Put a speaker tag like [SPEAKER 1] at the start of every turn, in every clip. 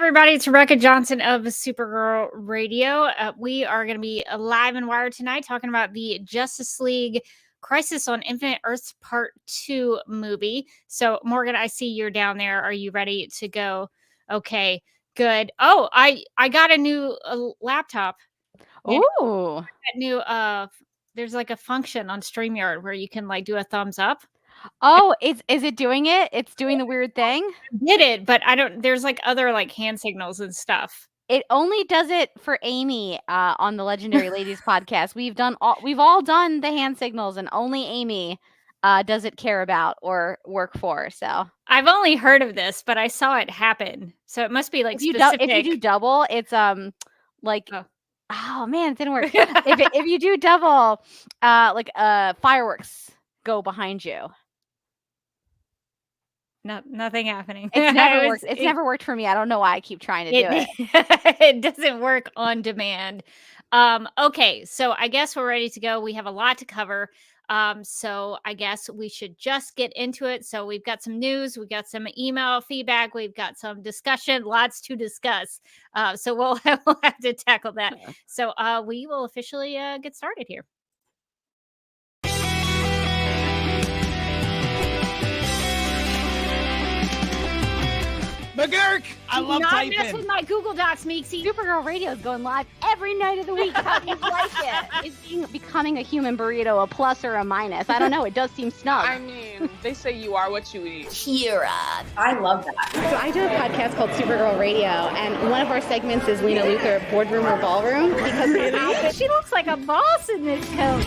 [SPEAKER 1] everybody. It's Rebecca Johnson of Supergirl Radio. We are going to be live and wired tonight talking about the Justice League Crisis on Infinite Earths Part 2 movie. So, Morgan, I see you're down there. Are you ready to go? Okay, good. Oh, I got a new laptop.
[SPEAKER 2] Ooh.
[SPEAKER 1] That new, there's like a function on StreamYard where you can like do a thumbs up.
[SPEAKER 2] Oh, is it doing it? It's doing the weird thing?
[SPEAKER 1] Did it, but I don't, there's like other like hand signals and stuff.
[SPEAKER 2] It only does it for Amy on the Legendary Ladies podcast. We've all done the hand signals, and only Amy does it care about or work for. So
[SPEAKER 1] I've only heard of this, but I saw it happen. So it must be like specific.
[SPEAKER 2] if you do double, it's like oh man, it didn't work. if you do double, fireworks go behind you.
[SPEAKER 1] No, nothing happening.
[SPEAKER 2] It's never worked. It's never worked for me. I don't know why I keep trying to do it.
[SPEAKER 1] It doesn't work on demand. Okay, so I guess we're ready to go. We have a lot to cover. So I guess we should just get into it. So we've got some news, we've got some email feedback, we've got some discussion, lots to discuss. So we'll have to tackle that. So we will officially get started here.
[SPEAKER 3] McGurk! I love typing.
[SPEAKER 1] Not mess with my Google Docs, Meeksy.
[SPEAKER 2] Supergirl Radio is going live every night of the week. How do you like it? Is becoming a human burrito a plus or a minus? I don't know. It does seem snug.
[SPEAKER 4] I mean, they say you are what you eat.
[SPEAKER 5] Kira. I love that.
[SPEAKER 6] So I do a podcast called Supergirl Radio, and one of our segments is Lena Luthor, Boardroom or Ballroom. Because
[SPEAKER 1] she looks like a boss in this coat.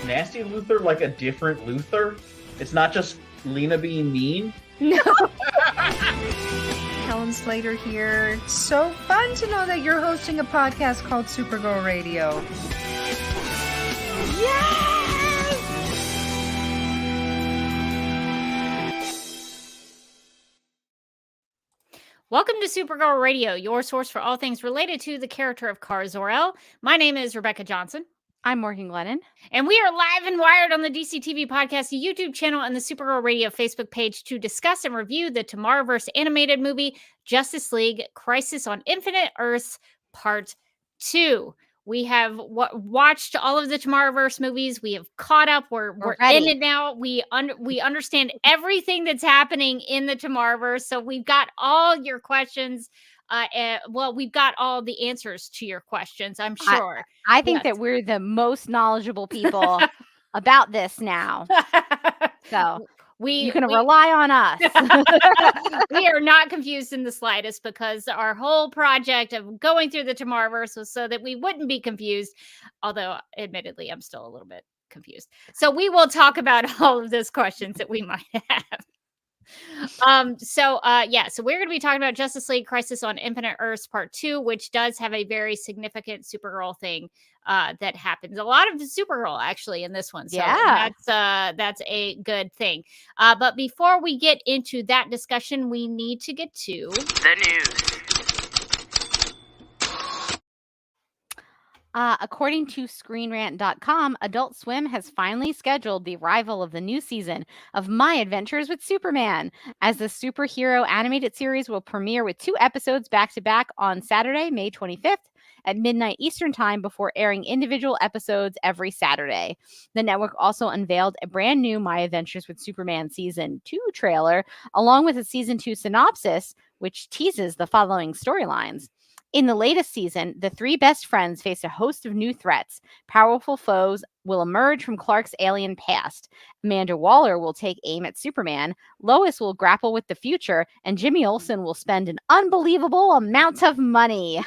[SPEAKER 3] Nasty Luthor like a different Luthor? It's not just Lena being mean?
[SPEAKER 1] No.
[SPEAKER 7] Helen Slater here. So fun to know that you're hosting a podcast called Supergirl Radio.
[SPEAKER 1] Yes! Welcome to Supergirl Radio, your source for all things related to the character of Kara Zor-El. My name is Rebecca Johnson.
[SPEAKER 2] I'm Morgan Glennon.
[SPEAKER 1] And we are live and wired on the DC TV Podcast YouTube channel and the Supergirl Radio Facebook page to discuss and review the Tomorrowverse animated movie, Justice League Crisis on Infinite Earths Part 2. We have watched all of the Tomorrowverse movies. We have caught up. We're in it now. We understand everything that's happening in the Tomorrowverse. So we've got all your questions. We've got all the answers to your questions, I'm sure.
[SPEAKER 2] I think that we're the most knowledgeable people about this now. So you can rely on us.
[SPEAKER 1] We are not confused in the slightest, because our whole project of going through the Tomorrowverse was so that we wouldn't be confused. Although, admittedly, I'm still a little bit confused. So we will talk about all of those questions that we might have. So we're going to be talking about Justice League Crisis on Infinite Earths Part 2, which does have a very significant Supergirl thing that happens. A lot of Supergirl actually in this one. So that's a good thing. But before we get into that discussion, we need to get to
[SPEAKER 8] the news.
[SPEAKER 2] According to ScreenRant.com, Adult Swim has finally scheduled the arrival of the new season of My Adventures with Superman, as the superhero animated series will premiere with 2 episodes back-to-back on Saturday, May 25th at midnight Eastern Time, before airing individual episodes every Saturday. The network also unveiled a brand new My Adventures with Superman Season 2 trailer, along with a Season 2 synopsis, which teases the following storylines. In the latest season, the 3 best friends face a host of new threats. Powerful foes will emerge from Clark's alien past. Amanda Waller will take aim at Superman. Lois will grapple with the future. And Jimmy Olsen will spend an unbelievable amount of money.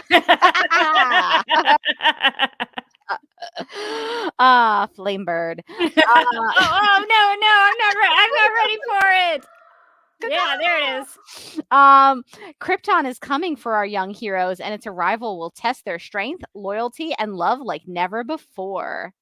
[SPEAKER 2] Flamebird.
[SPEAKER 1] No, I'm not ready for it. Yeah, there it is.
[SPEAKER 2] Krypton is coming for our young heroes, and its arrival will test their strength, loyalty, and love like never before.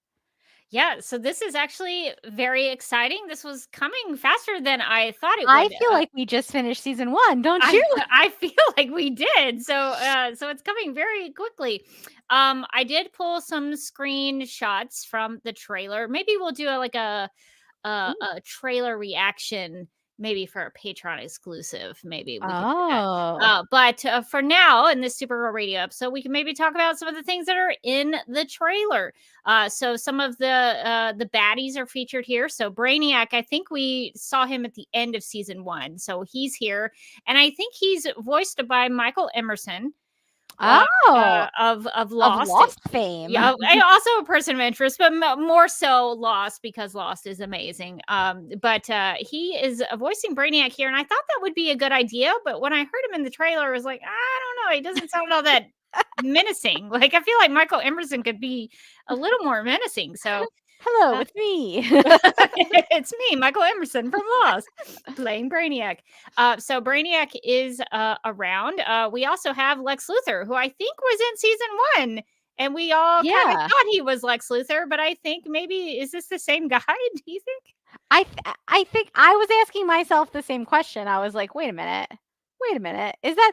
[SPEAKER 1] Yeah, so this is actually very exciting. This was coming faster than I thought it would.
[SPEAKER 2] I feel like we just finished season 1, don't you?
[SPEAKER 1] I feel like we did. So it's coming very quickly. I did pull some screenshots from the trailer. Maybe we'll do a a trailer reaction, maybe for a Patreon exclusive. Maybe we can do that.
[SPEAKER 2] Oh.
[SPEAKER 1] But for now, in this Supergirl Radio episode, we can maybe talk about some of the things that are in the trailer. So some of the baddies are featured here. So Brainiac, I think we saw him at the end of season 1, so he's here, and I think he's voiced by Michael Emerson.
[SPEAKER 2] Oh.
[SPEAKER 1] Of
[SPEAKER 2] Of
[SPEAKER 1] Lost.
[SPEAKER 2] Lost fame.
[SPEAKER 1] Yeah, and also a person of interest, but more so Lost, because Lost is amazing. But he is voicing Brainiac here, and I thought that would be a good idea. But when I heard him in the trailer, I was like, I don't know, he doesn't sound all that menacing. Like, I feel like Michael Emerson could be a little more menacing. So
[SPEAKER 2] Hello, it's me.
[SPEAKER 1] it's me, Michael Emerson from Lost, playing Brainiac. So Brainiac is around. We also have Lex Luthor, who I think was in season 1, and we all kind of
[SPEAKER 2] Yeah.
[SPEAKER 1] thought he was Lex Luthor, but I think maybe, is this the same guy? Do you think?
[SPEAKER 2] I think I was asking myself the same question. I was like, wait a minute. Is that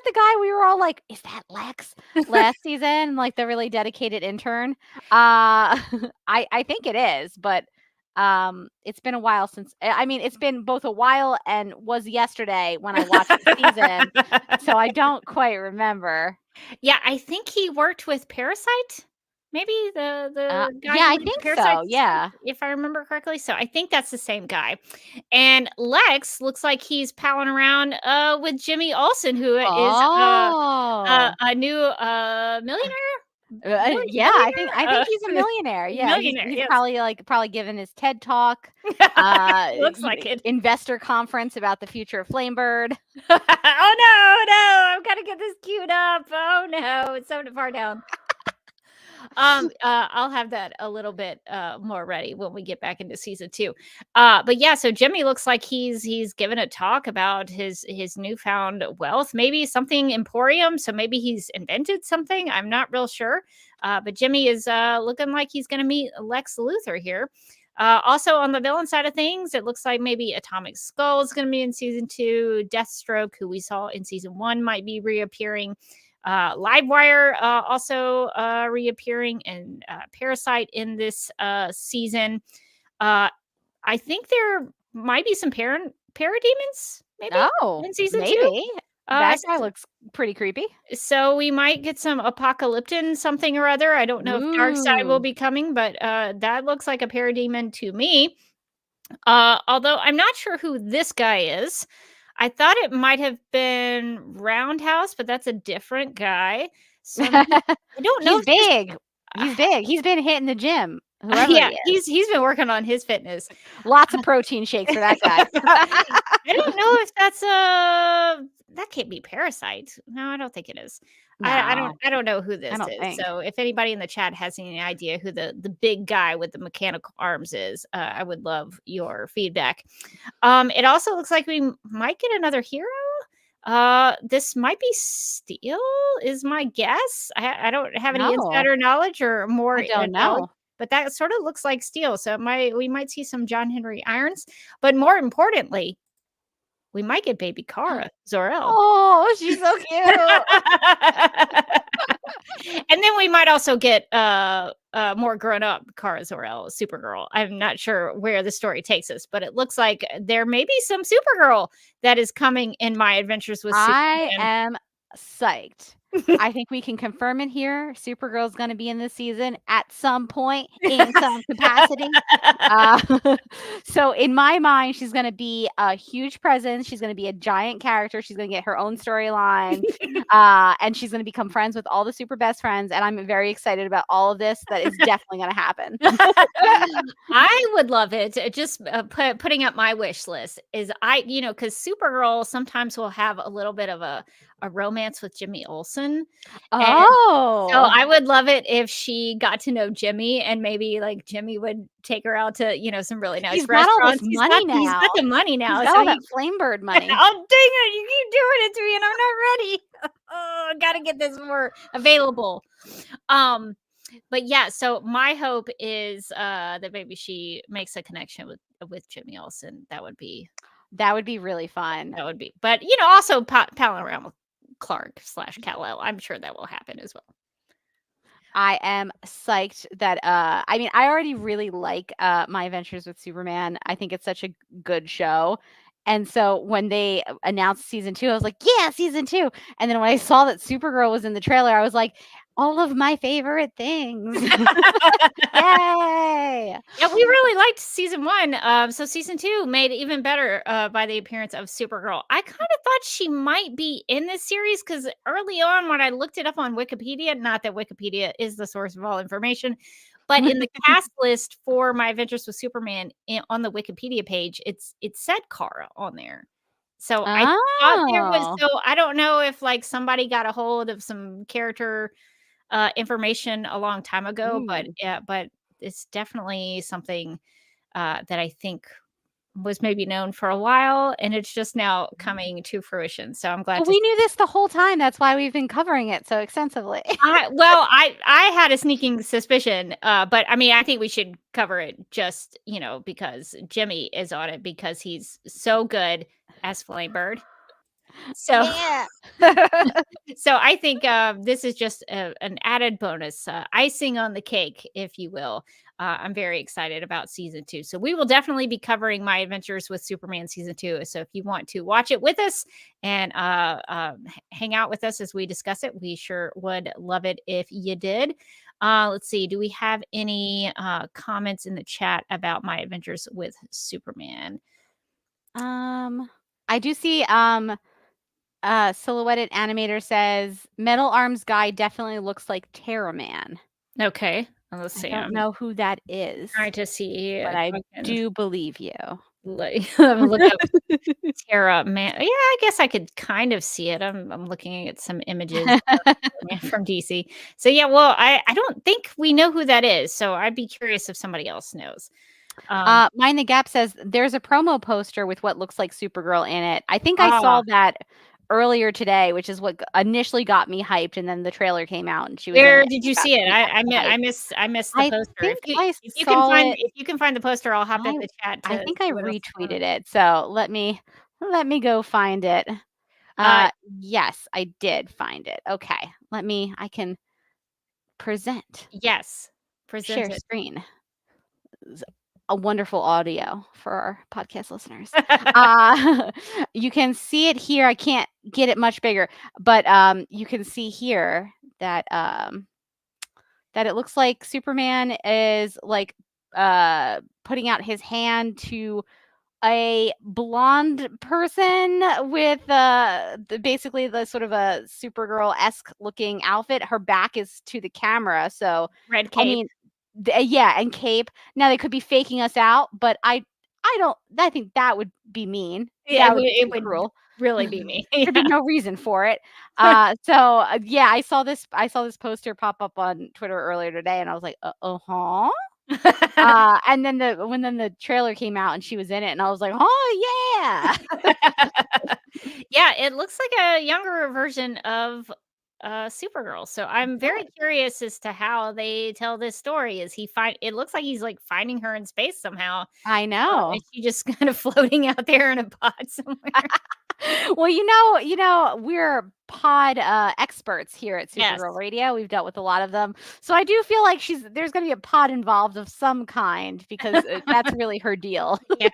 [SPEAKER 2] the guy we were all like, is that Lex last season? Like the really dedicated intern? I think it is, but it's been a while since, I mean, it's been both a while and was yesterday when I watched the season, so I don't quite remember.
[SPEAKER 1] Yeah, I think he worked with Parasite. Maybe the guy
[SPEAKER 2] yeah,
[SPEAKER 1] who
[SPEAKER 2] I
[SPEAKER 1] worked with
[SPEAKER 2] think
[SPEAKER 1] Parasite,
[SPEAKER 2] so. Yeah.
[SPEAKER 1] if I remember correctly. So I think that's the same guy. And Lex looks like he's palling around with Jimmy Olsen, who is
[SPEAKER 2] Oh.
[SPEAKER 1] a new millionaire.
[SPEAKER 2] Yeah, I think he's a millionaire. Yeah,
[SPEAKER 1] Millionaire,
[SPEAKER 2] he's
[SPEAKER 1] yes.
[SPEAKER 2] probably given his TED talk,
[SPEAKER 1] Looks like it.
[SPEAKER 2] investor conference about the future of Flamebird.
[SPEAKER 1] Oh no, I've got to get this queued up. Oh no, it's so far down. I'll have that a little bit more ready when we get back into season 2. But yeah, so Jimmy looks like he's given a talk about his newfound wealth, maybe something Emporium. So maybe he's invented something. I'm not real sure. But Jimmy is looking like he's going to meet Lex Luthor here. Also on the villain side of things, it looks like maybe Atomic Skull is going to be in season 2. Deathstroke, who we saw in season 1, might be reappearing. Livewire also reappearing, and Parasite in this season. I think there might be some parademons maybe in season 2.
[SPEAKER 2] Maybe. That guy looks pretty creepy.
[SPEAKER 1] So we might get some Apocalypton something or other. I don't know if Darkseid will
[SPEAKER 2] Ooh.
[SPEAKER 1] be coming, but that looks like a parademon to me. Although I'm not sure who this guy is. I thought it might have been Roundhouse, but that's a different guy. So I don't know.
[SPEAKER 2] He's big. He's big. He's been hitting the gym. Whoever
[SPEAKER 1] Yeah,
[SPEAKER 2] he is.
[SPEAKER 1] he's been working on his fitness.
[SPEAKER 2] Lots of protein shakes for that guy.
[SPEAKER 1] I don't know if that's that can't be Parasite. No, I don't think it is. I don't know who this
[SPEAKER 2] don't
[SPEAKER 1] is.
[SPEAKER 2] think.
[SPEAKER 1] So if anybody in the chat has any idea who the big guy with the mechanical arms is, I would love your feedback. It also looks like we might get another hero. This might be Steel, is my guess. I don't have any
[SPEAKER 2] No.
[SPEAKER 1] insider knowledge or more.
[SPEAKER 2] I don't
[SPEAKER 1] knowledge,
[SPEAKER 2] know.
[SPEAKER 1] but that sort of looks like Steel. So we might see some John Henry Irons. But more importantly, we might get baby Kara Zor-El.
[SPEAKER 2] Oh, she's so cute.
[SPEAKER 1] And then we might also get more grown-up Kara Zor-El, Supergirl. I'm not sure where the story takes us, but it looks like there may be some Supergirl that is coming in My Adventures with
[SPEAKER 2] I
[SPEAKER 1] Superman.
[SPEAKER 2] am psyched. I think we can confirm it here. Supergirl's going to be in this season at some point in some capacity. So in my mind, she's going to be a huge presence. She's going to be a giant character. She's going to get her own storyline. And she's going to become friends with all the super best friends. And I'm very excited about all of this. That is definitely going to happen.
[SPEAKER 1] I would love it. Just putting up my wish list is because Supergirl sometimes will have a little bit of a romance with Jimmy Olsen.
[SPEAKER 2] Oh,
[SPEAKER 1] so I would love it if she got to know Jimmy, and maybe like Jimmy would take her out to some really nice
[SPEAKER 2] he's got
[SPEAKER 1] restaurants.
[SPEAKER 2] all this money now.
[SPEAKER 1] He's got the money now.
[SPEAKER 2] He's got
[SPEAKER 1] So
[SPEAKER 2] all that Flamebird money.
[SPEAKER 1] oh dang it! You keep doing it to me, and I'm not ready. Oh, gotta get this more available. But yeah, so my hope is that maybe she makes a connection with Jimmy Olsen. That would be
[SPEAKER 2] really fun.
[SPEAKER 1] That would be, but also palling around with Clark / Kal-El. I'm sure that will happen as well.
[SPEAKER 2] I am psyched that I mean, I already really like My Adventures with Superman. I think it's such a good show. And so when they announced season 2, I was like, yeah, season 2. And then when I saw that Supergirl was in the trailer, I was like, all of my favorite things. Yay!
[SPEAKER 1] Yeah, we really liked season 1. So season 2 made it even better by the appearance of Supergirl. I kind of thought she might be in this series because early on, when I looked it up on Wikipedia, not that Wikipedia is the source of all information, but in the cast list for My Adventures with Superman on the Wikipedia page, it said Kara on there. So I thought there was.
[SPEAKER 2] Oh.
[SPEAKER 1] So I don't know if like somebody got a hold of some character information a long time ago, but yeah, but it's definitely something that I think was maybe known for a while, and it's just now coming to fruition. So I'm glad
[SPEAKER 2] Well,
[SPEAKER 1] to
[SPEAKER 2] we knew this the whole time. That's why we've been covering it so extensively.
[SPEAKER 1] I had a sneaking suspicion, but I mean, I think we should cover it just, because Jimmy is on it because he's so good as Flamebird. So
[SPEAKER 2] Yeah.
[SPEAKER 1] so I think this is just an added bonus, icing on the cake, if you will. I'm very excited about season 2. So we will definitely be covering My Adventures with Superman season 2. So if you want to watch it with us and hang out with us as we discuss it, we sure would love it if you did. Let's see. Do we have any comments in the chat about My Adventures with Superman?
[SPEAKER 2] I do see Silhouetted Animator says Metal Arms guy definitely looks like Terra Man.
[SPEAKER 1] Okay. Let's see.
[SPEAKER 2] I don't know who that is,
[SPEAKER 1] Trying to see,
[SPEAKER 2] but I do believe you.
[SPEAKER 1] Like, look up Terra Man. Yeah, I guess I could kind of see it. I'm looking at some images from DC. So yeah, well, I don't think we know who that is. So I'd be curious if somebody else knows.
[SPEAKER 2] Mind the Gap says there's a promo poster with what looks like Supergirl in it. I think I saw that earlier today, which is what initially got me hyped, and then the trailer came out and she was in
[SPEAKER 1] Where
[SPEAKER 2] it.
[SPEAKER 1] did you see it? I missed the poster. If you can find the poster, I'll hop in the chat.
[SPEAKER 2] I think I retweeted it. So let me go find it. Yes, I did find it. Okay. I can present.
[SPEAKER 1] Yes. Present
[SPEAKER 2] Share
[SPEAKER 1] it.
[SPEAKER 2] screen. A wonderful audio for our podcast listeners. You can see it here. I can't get it much bigger, but you can see here that that it looks like Superman is like putting out his hand to a blonde person with basically the sort of a Supergirl-esque looking outfit. Her back is to the camera, so
[SPEAKER 1] red cape.
[SPEAKER 2] I mean, yeah, and cape. Now they could be faking us out, but I think that would be mean.
[SPEAKER 1] Yeah,
[SPEAKER 2] That would be
[SPEAKER 1] it would
[SPEAKER 2] cruel.
[SPEAKER 1] really be me.
[SPEAKER 2] There'd be no reason for it. Yeah, I saw this poster pop up on Twitter earlier today, and I was like, uh-huh. And then when the trailer came out and she was in it, and I was like, oh yeah.
[SPEAKER 1] Yeah, it looks like a younger version of Supergirl. So I'm very curious as to how they tell this story. It looks like he's like finding her in space somehow.
[SPEAKER 2] I know.
[SPEAKER 1] Is she just kind of floating out there in a pod somewhere?
[SPEAKER 2] Well, we're pod experts here at Supergirl Radio. We've dealt with a lot of them. So I do feel like there's going to be a pod involved of some kind because that's really her deal.
[SPEAKER 1] Yeah.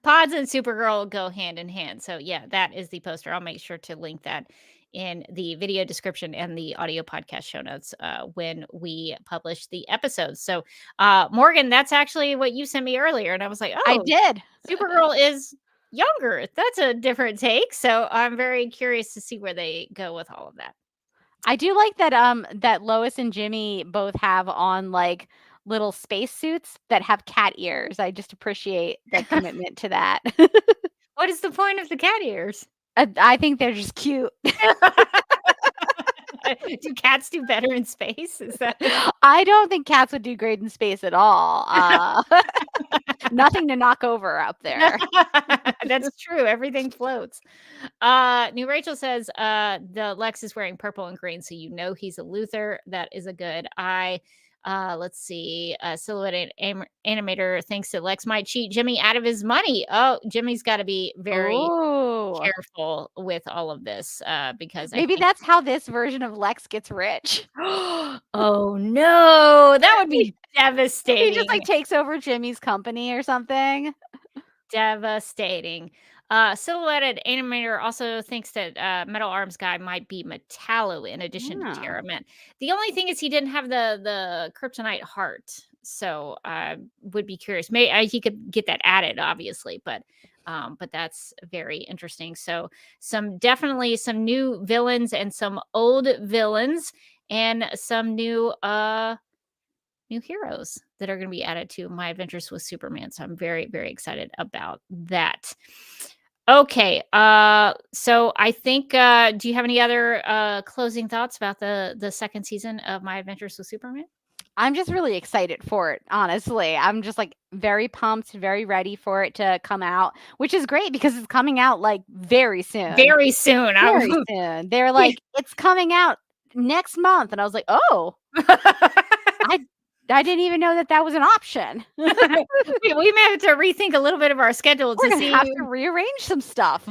[SPEAKER 1] Pods and Supergirl go hand in hand. So yeah, that is the poster. I'll make sure to link that in the video description and the audio podcast show notes when we publish the episodes. So Morgan, that's actually what you sent me earlier. And I was like, oh,
[SPEAKER 2] I did.
[SPEAKER 1] Supergirl is younger. That's a different take. So I'm very curious to see where they go with all of that.
[SPEAKER 2] I do like that that Lois and Jimmy both have on like little space suits that have cat ears. I just appreciate the commitment to that.
[SPEAKER 1] What is the point of the cat ears?
[SPEAKER 2] I think they're just cute.
[SPEAKER 1] Do cats do better in space? Is that?
[SPEAKER 2] I don't think cats would do great in space at all. Nothing to knock over up there.
[SPEAKER 1] That's true. Everything floats. New Rachel says the Lex is wearing purple and green, so you know he's a Luthor. That is a good eye. Let's see. Silhouette Animator thinks that Lex might cheat Jimmy out of his money. Oh, Jimmy's got to be very
[SPEAKER 2] Oh,
[SPEAKER 1] careful with all of this because I
[SPEAKER 2] maybe
[SPEAKER 1] think.
[SPEAKER 2] that's how this version of Lex gets rich.
[SPEAKER 1] Oh no, that would be
[SPEAKER 2] He
[SPEAKER 1] devastating.
[SPEAKER 2] just like takes over Jimmy's company or something.
[SPEAKER 1] Devastating. Silhouetted Animator also thinks that Metal Arms guy might be Metallo in addition to
[SPEAKER 2] Yeah.
[SPEAKER 1] Terrament. The only thing is he didn't have the kryptonite heart, so I would be curious. Maybe he could get that added, obviously, but that's very interesting. So definitely some new villains and some old villains and some new heroes that are going to be added to My Adventures with Superman. So I'm very, very excited about that. Okay. So I think do you have any other closing thoughts about the second season of My Adventures with Superman?
[SPEAKER 2] I'm just really excited for it, honestly. I'm just like very pumped, very ready for it to come out, which is great because it's coming out like very soon.
[SPEAKER 1] Very soon.
[SPEAKER 2] Very soon. They're like, it's coming out next month. And I was like, oh, I didn't even know that was an option.
[SPEAKER 1] We may have to rethink a little bit of our schedule
[SPEAKER 2] We're
[SPEAKER 1] to
[SPEAKER 2] gonna
[SPEAKER 1] see.
[SPEAKER 2] have to rearrange some stuff.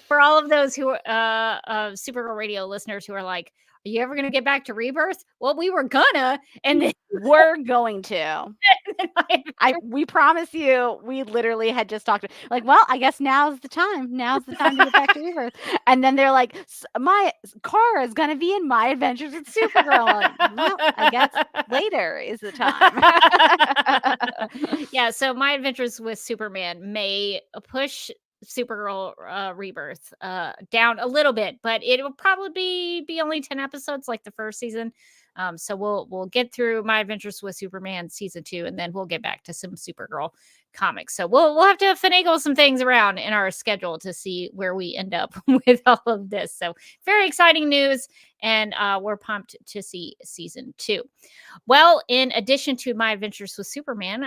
[SPEAKER 1] For all of those who Supergirl Radio listeners who are like, are you ever going to get back to Rebirth? Well, we were gonna, and then
[SPEAKER 2] we're going to. We promise you, we literally had just talked like, well, I guess now's the time. Now's the time to get back to Rebirth. And then they're like, my car is gonna be in My Adventures with Supergirl. Like, well, I guess later is the time.
[SPEAKER 1] Yeah, so My Adventures with Superman may push Supergirl Rebirth down a little bit, but it will probably be only 10 episodes like the first season. So we'll get through My Adventures with Superman season 2, and then we'll get back to some Supergirl comics. So we'll have to finagle some things around in our schedule to see where we end up with all of this. So very exciting news, and we're pumped to see season 2. Well, in addition to My Adventures with Superman,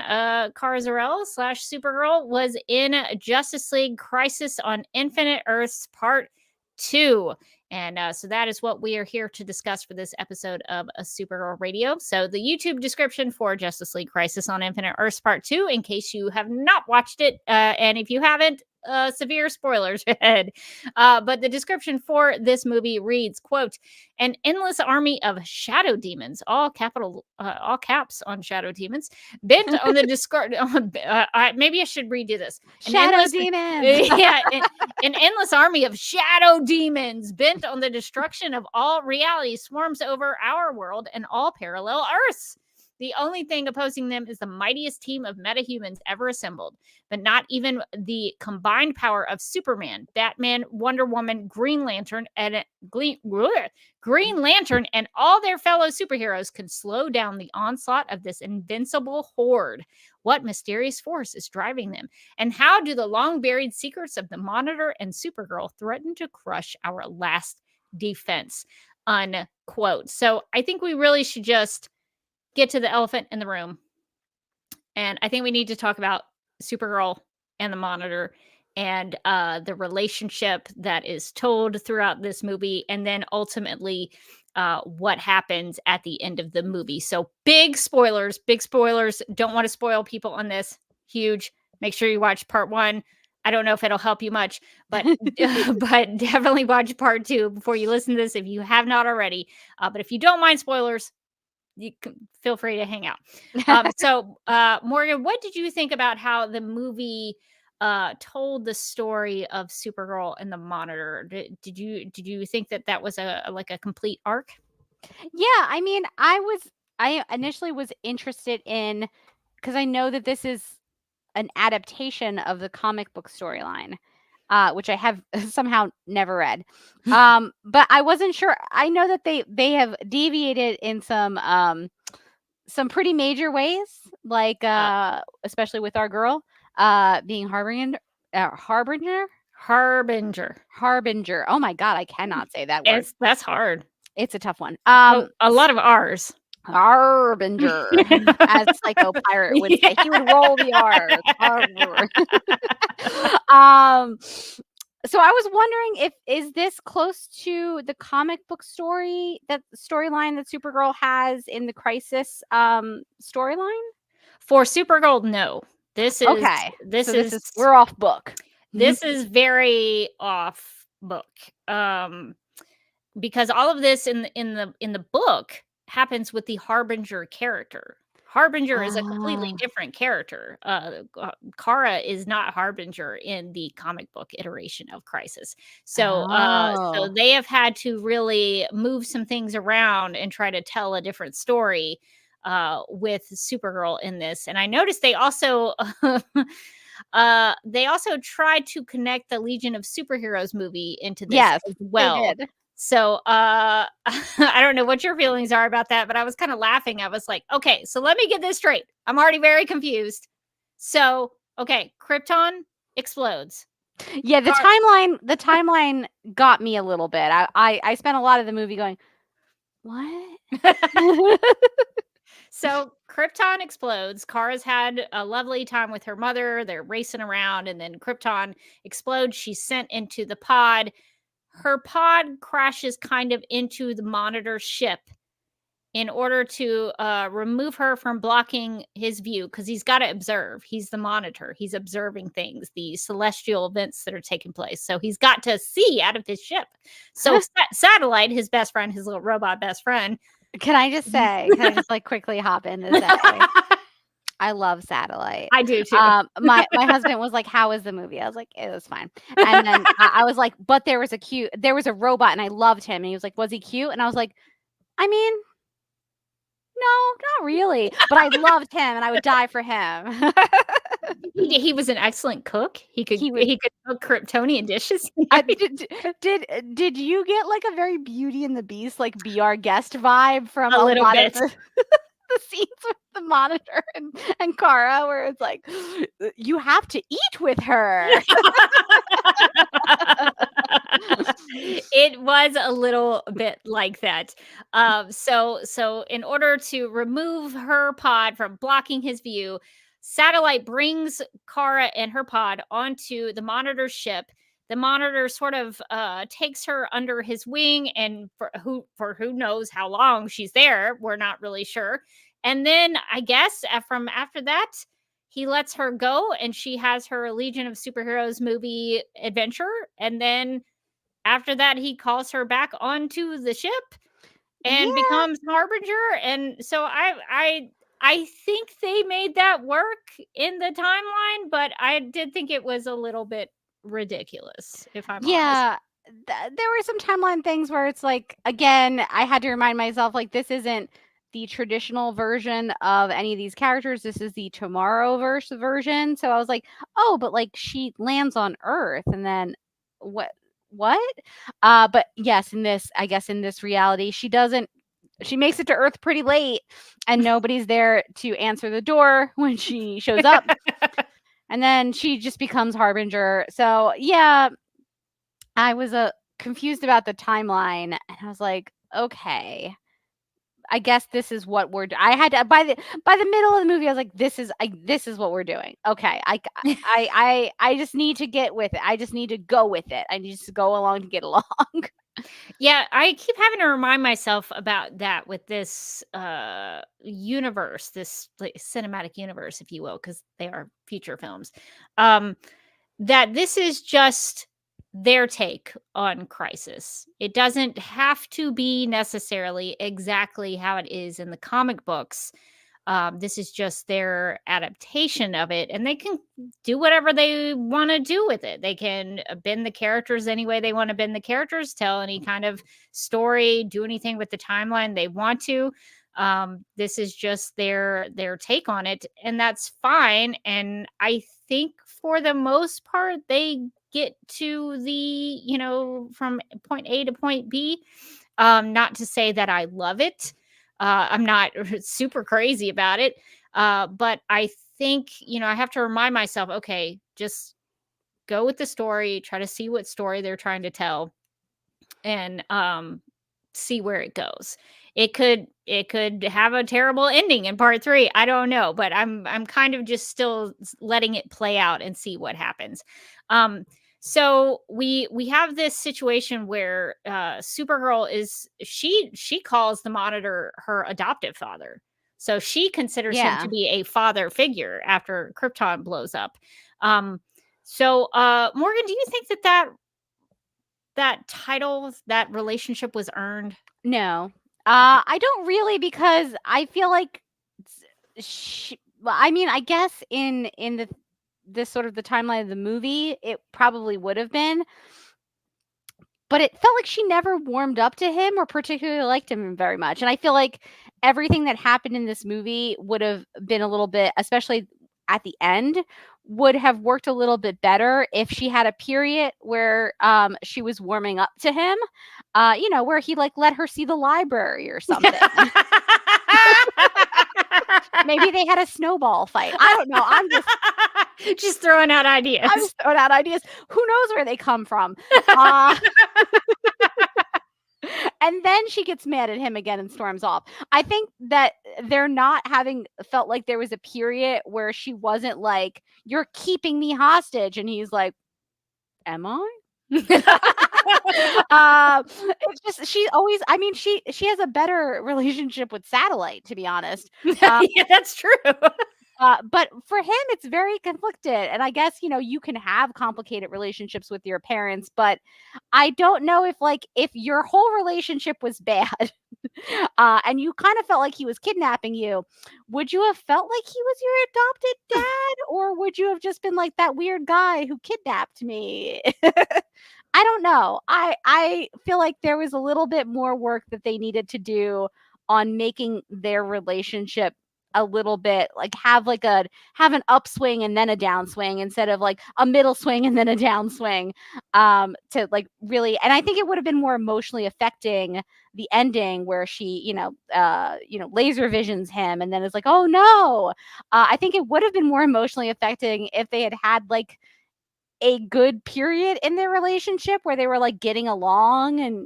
[SPEAKER 1] Kara Zor-El / Supergirl was in Justice League Crisis on Infinite Earths Part 2. And so that is what we are here to discuss for this episode of a Supergirl Radio. So the YouTube description for Justice League Crisis on Infinite Earths Part 2, in case you have not watched it, and if you haven't, severe spoilers ahead. But the description for this movie reads, quote, an endless army of shadow demons, all caps on shadow demons, bent on the maybe I should redo this.
[SPEAKER 2] Shadow demons.
[SPEAKER 1] Yeah, an endless army of shadow demons bent on the destruction of all reality swarms over our world and all parallel Earths. The only thing opposing them is the mightiest team of metahumans ever assembled, but not even the combined power of Superman, Batman, Wonder Woman, Green Lantern, and all their fellow superheroes can slow down the onslaught of this invincible horde. What mysterious force is driving them? And how do the long-buried secrets of the Monitor and Supergirl threaten to crush our last defense? Unquote. So I think we really should just get to the elephant in the room. And I think we need to talk about Supergirl and the Monitor and the relationship that is told throughout this movie, and then ultimately what happens at the end of the movie. So big spoilers. Don't want to spoil people on this. Huge. Make sure you watch part 1. I don't know if it'll help you much, but but definitely watch part 2 before you listen to this if you have not already. But if you don't mind spoilers, you can feel free to hang out. So Morgan, what did you think about how the movie told the story of Supergirl and the Monitor? Did you think that was a complete arc?
[SPEAKER 2] Yeah, I mean, I initially was interested in, because I know that this is an adaptation of the comic book storyline, which I have somehow never read. But I wasn't sure. I know that they have deviated in some pretty major ways, like especially with our girl being Harbinger. Oh my God, I cannot say that word.
[SPEAKER 1] That's hard.
[SPEAKER 2] It's a tough one.
[SPEAKER 1] A lot of R's.
[SPEAKER 2] Harbinger, as Psycho Pirate would say. He would roll the R. So I was wondering is this close to the comic book story, that storyline that Supergirl has in the Crisis storyline?
[SPEAKER 1] For Supergirl, no. This is
[SPEAKER 2] Okay.
[SPEAKER 1] this
[SPEAKER 2] So
[SPEAKER 1] is
[SPEAKER 2] we're off book.
[SPEAKER 1] this is very off book. Because all of this in the book happens with the Harbinger character. Harbinger is a completely
[SPEAKER 2] Oh.
[SPEAKER 1] different character. Kara is not Harbinger in the comic book iteration of Crisis. So
[SPEAKER 2] Oh.
[SPEAKER 1] they have had to really move some things around and try to tell a different story with Supergirl in this. And I noticed they also tried to connect the Legion of Superheroes movie into this
[SPEAKER 2] Yes,
[SPEAKER 1] as
[SPEAKER 2] they
[SPEAKER 1] well.
[SPEAKER 2] did.
[SPEAKER 1] So, I don't know what your feelings are about that, but I was kind of laughing. I was like, okay, so let me get this straight. I'm already very confused. So, okay, Krypton explodes.
[SPEAKER 2] Yeah, the timeline got me a little bit. I spent a lot of the movie going, "What?"
[SPEAKER 1] So Krypton explodes. Kara's had a lovely time with her mother. They're racing around, and then Krypton explodes. She's sent into the pod. Her pod crashes kind of into the Monitor ship in order to remove her from blocking his view, because he's got to observe. He's the Monitor. He's observing things, the celestial events that are taking place. So he's got to see out of his ship. So Satellite, his best friend, his little robot best friend.
[SPEAKER 2] Can I just like quickly hop in and say, I love Satellite.
[SPEAKER 1] I do too.
[SPEAKER 2] My husband was like, "How was the movie?" I was like, "It was fine." And then I was like, "But there was a robot, and I loved him." And he was like, "Was he cute?" And I was like, "I mean, no, not really, but I loved him, and I would die for him."
[SPEAKER 1] He was an excellent cook. He could cook Kryptonian dishes.
[SPEAKER 2] Did you get like a very Beauty and the Beast, like be our guest vibe from
[SPEAKER 1] A little
[SPEAKER 2] lot
[SPEAKER 1] bit.
[SPEAKER 2] of the scenes with the Monitor and Kara, where it's like, you have to eat with her.
[SPEAKER 1] It was a little bit like that. So in order to remove her pod from blocking his view, Satellite brings Kara and her pod onto the Monitor ship. The Monitor sort of takes her under his wing, and for who knows how long she's there, we're not really sure. And then I guess from after that, he lets her go, and she has her Legion of Superheroes movie adventure. And then after that, he calls her back onto the ship and becomes Harbinger. And so I think they made that work in the timeline, but I did think it was a little bit ridiculous, if I'm honest.
[SPEAKER 2] There were some timeline things where it's like, again, I had to remind myself, like, this isn't the traditional version of any of these characters. This is the Tomorrowverse version. So I was like, oh, but like she lands on Earth, and then what? But yes, I guess in this reality, she makes it to Earth pretty late, and nobody's there to answer the door when she shows up. And then she just becomes Harbinger. So yeah, I was confused about the timeline, and I was like, okay, I guess this is what I had to, by the middle of the movie, I was like, this is what we're doing. Okay. I just need to get with it. I just need to go with it. I need to go along to get along.
[SPEAKER 1] Yeah, I keep having to remind myself about that with this universe, this like, cinematic universe, if you will, because they are future films. That this is just their take on Crisis. It doesn't have to be necessarily exactly how it is in the comic books. This is just their adaptation of it, and they can do whatever they want to do with it. They can bend the characters any way they want to bend the characters, tell any kind of story, do anything with the timeline they want to. This is just their take on it, and that's fine. And I think for the most part, they get to the from point A to point B. Not to say that I love it. I'm not super crazy about it. But I think, I have to remind myself, okay, just go with the story, try to see what story they're trying to tell, and see where it goes. It could have a terrible ending in part 3. I don't know, but I'm kind of just still letting it play out and see what happens. So we have this situation where Supergirl she calls the Monitor her adoptive father. So she considers him
[SPEAKER 2] Yeah.
[SPEAKER 1] to be a father figure after Krypton blows up. Um, Morgan, do you think that title, that relationship was earned?
[SPEAKER 2] No. I don't really, because I feel like well, I mean, I guess in this sort of the timeline of the movie, it probably would have been, but it felt like she never warmed up to him or particularly liked him very much. And I feel like everything that happened in this movie would have been a little bit, especially at the end, would have worked a little bit better if she had a period where she was warming up to him, where he like let her see the library or something. Maybe they had a snowball fight. I don't know. I'm
[SPEAKER 1] just throwing out ideas.
[SPEAKER 2] I'm just throwing out ideas. Who knows where they come from? And then she gets mad at him again and storms off. I think that they're not having felt like there was a period where she wasn't like, "You're keeping me hostage," and he's like, "Am I?" It's just she always. I mean, she has a better relationship with Satellite, to be honest.
[SPEAKER 1] Yeah, that's true.
[SPEAKER 2] But for him, it's very conflicted. And I guess, you can have complicated relationships with your parents, but I don't know if your whole relationship was bad, and you kind of felt like he was kidnapping you, would you have felt like he was your adopted dad? Or would you have just been like that weird guy who kidnapped me? I don't know. I feel like there was a little bit more work that they needed to do on making their relationship a little bit like have an upswing and then a downswing instead of like a middle swing and then a downswing, to like really. And I think it would have been more emotionally affecting the ending where she laser visions him and then is like, oh no. I think it would have been more emotionally affecting if they had like a good period in their relationship where they were like getting along and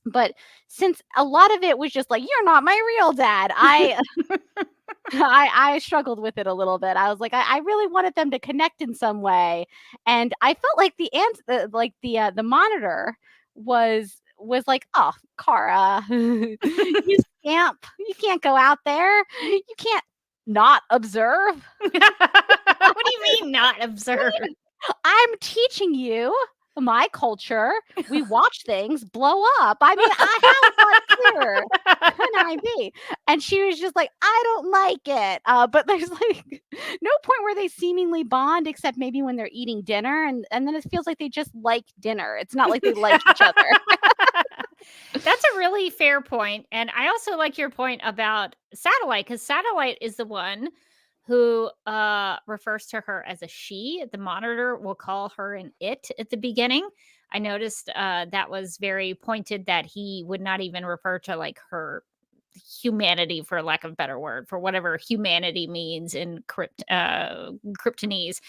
[SPEAKER 2] but since a lot of it was just like, "You're not my real dad," I struggled with it a little bit. I was like, I really wanted them to connect in some way, and I felt like the Monitor was like, "Oh, Kara, you scamp, you can't go out there, you can't not observe."
[SPEAKER 1] What do you mean not observe?
[SPEAKER 2] I'm teaching you my culture. We watch things blow up. I mean, how much clearer can I be? And she was just like, I don't like it. But there's like no point where they seemingly bond except maybe when they're eating dinner. And then it feels like they just like dinner. It's not like they like each other.
[SPEAKER 1] That's a really fair point. And I also like your point about Satellite, because Satellite is the one who refers to her as a she. The Monitor will call her an it at the beginning. I noticed that was very pointed, that he would not even refer to like her humanity, for lack of a better word, for whatever humanity means in Kryptonese.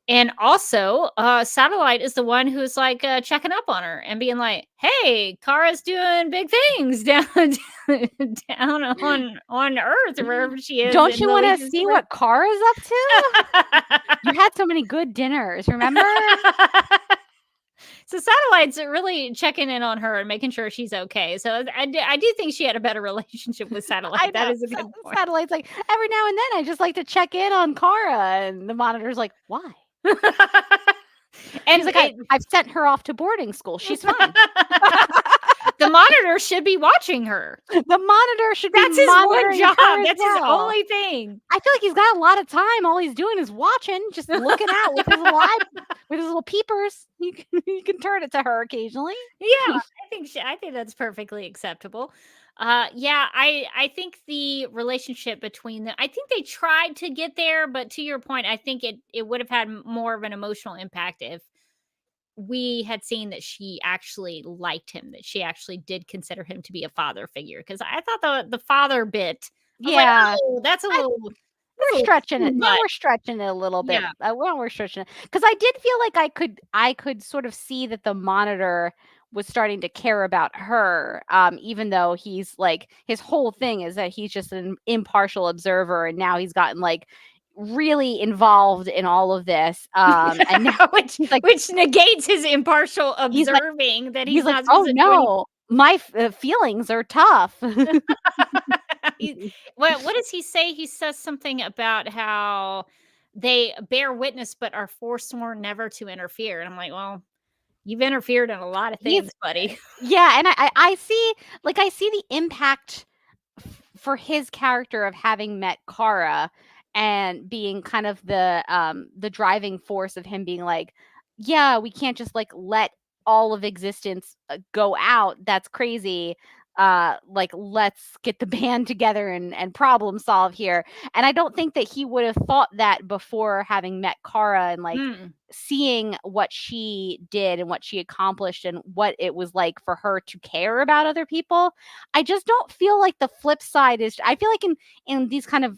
[SPEAKER 1] And also, Satellite is the one who's like checking up on her and being like, "Hey, Kara's doing big things down down on Earth, or wherever she is."
[SPEAKER 2] Don't you want to see what Kara's up to? You had so many good dinners, remember?
[SPEAKER 1] So Satellite's really checking in on her and making sure she's okay. So I do think she had a better relationship with Satellite. That is a good point.
[SPEAKER 2] Satellite's like, every now and then I just like to check in on Kara, and the Monitor's like, why?
[SPEAKER 1] And
[SPEAKER 2] he's like, I've sent her off to boarding school. She's fine.
[SPEAKER 1] The Monitor should be watching her.
[SPEAKER 2] The Monitor should
[SPEAKER 1] That's
[SPEAKER 2] be
[SPEAKER 1] his one
[SPEAKER 2] monitoring
[SPEAKER 1] job.
[SPEAKER 2] her as
[SPEAKER 1] That's his
[SPEAKER 2] well.
[SPEAKER 1] only thing.
[SPEAKER 2] I feel like he's got a lot of time. All he's doing is watching, just looking out with his little peepers. You can turn it to her occasionally.
[SPEAKER 1] Yeah, I think that's perfectly acceptable. Yeah, I think the relationship between them, I think they tried to get there, but to your point, I think it would have had more of an emotional impact if we had seen that she actually liked him, that she actually did consider him to be a father figure. Because I thought the father bit,
[SPEAKER 2] Yeah,
[SPEAKER 1] oh, that's a little.
[SPEAKER 2] We're stretching it.
[SPEAKER 1] But,
[SPEAKER 2] Yeah, we're stretching it a little bit.
[SPEAKER 1] Yeah.
[SPEAKER 2] We're stretching it because I did feel like I could sort of see that the Monitor was starting to care about her, even though he's like his whole thing is that he's just an impartial observer, and now he's gotten like really involved in all of this. And now
[SPEAKER 1] which
[SPEAKER 2] he's like,
[SPEAKER 1] which negates his impartial
[SPEAKER 2] He's like-
[SPEAKER 1] observing that
[SPEAKER 2] he's
[SPEAKER 1] he's
[SPEAKER 2] like,
[SPEAKER 1] not
[SPEAKER 2] oh
[SPEAKER 1] supposed to do anything.
[SPEAKER 2] no, my feelings are tough.
[SPEAKER 1] What does he say? He says something about how they bear witness but are forsworn never to interfere. And I'm like, well, you've interfered in a lot of
[SPEAKER 2] He's-
[SPEAKER 1] things, buddy.
[SPEAKER 2] Yeah, and I see the impact for his character of having met Kara and being kind of the driving force of him being like, yeah, we can't just like let all of existence go out. That's crazy. Like, let's get the band together and problem solve here. And I don't think that he would have thought that before having met Kara and like seeing what she did and what she accomplished and what it was like for her to care about other people. I just don't feel like the flip side is, I feel like in these kind of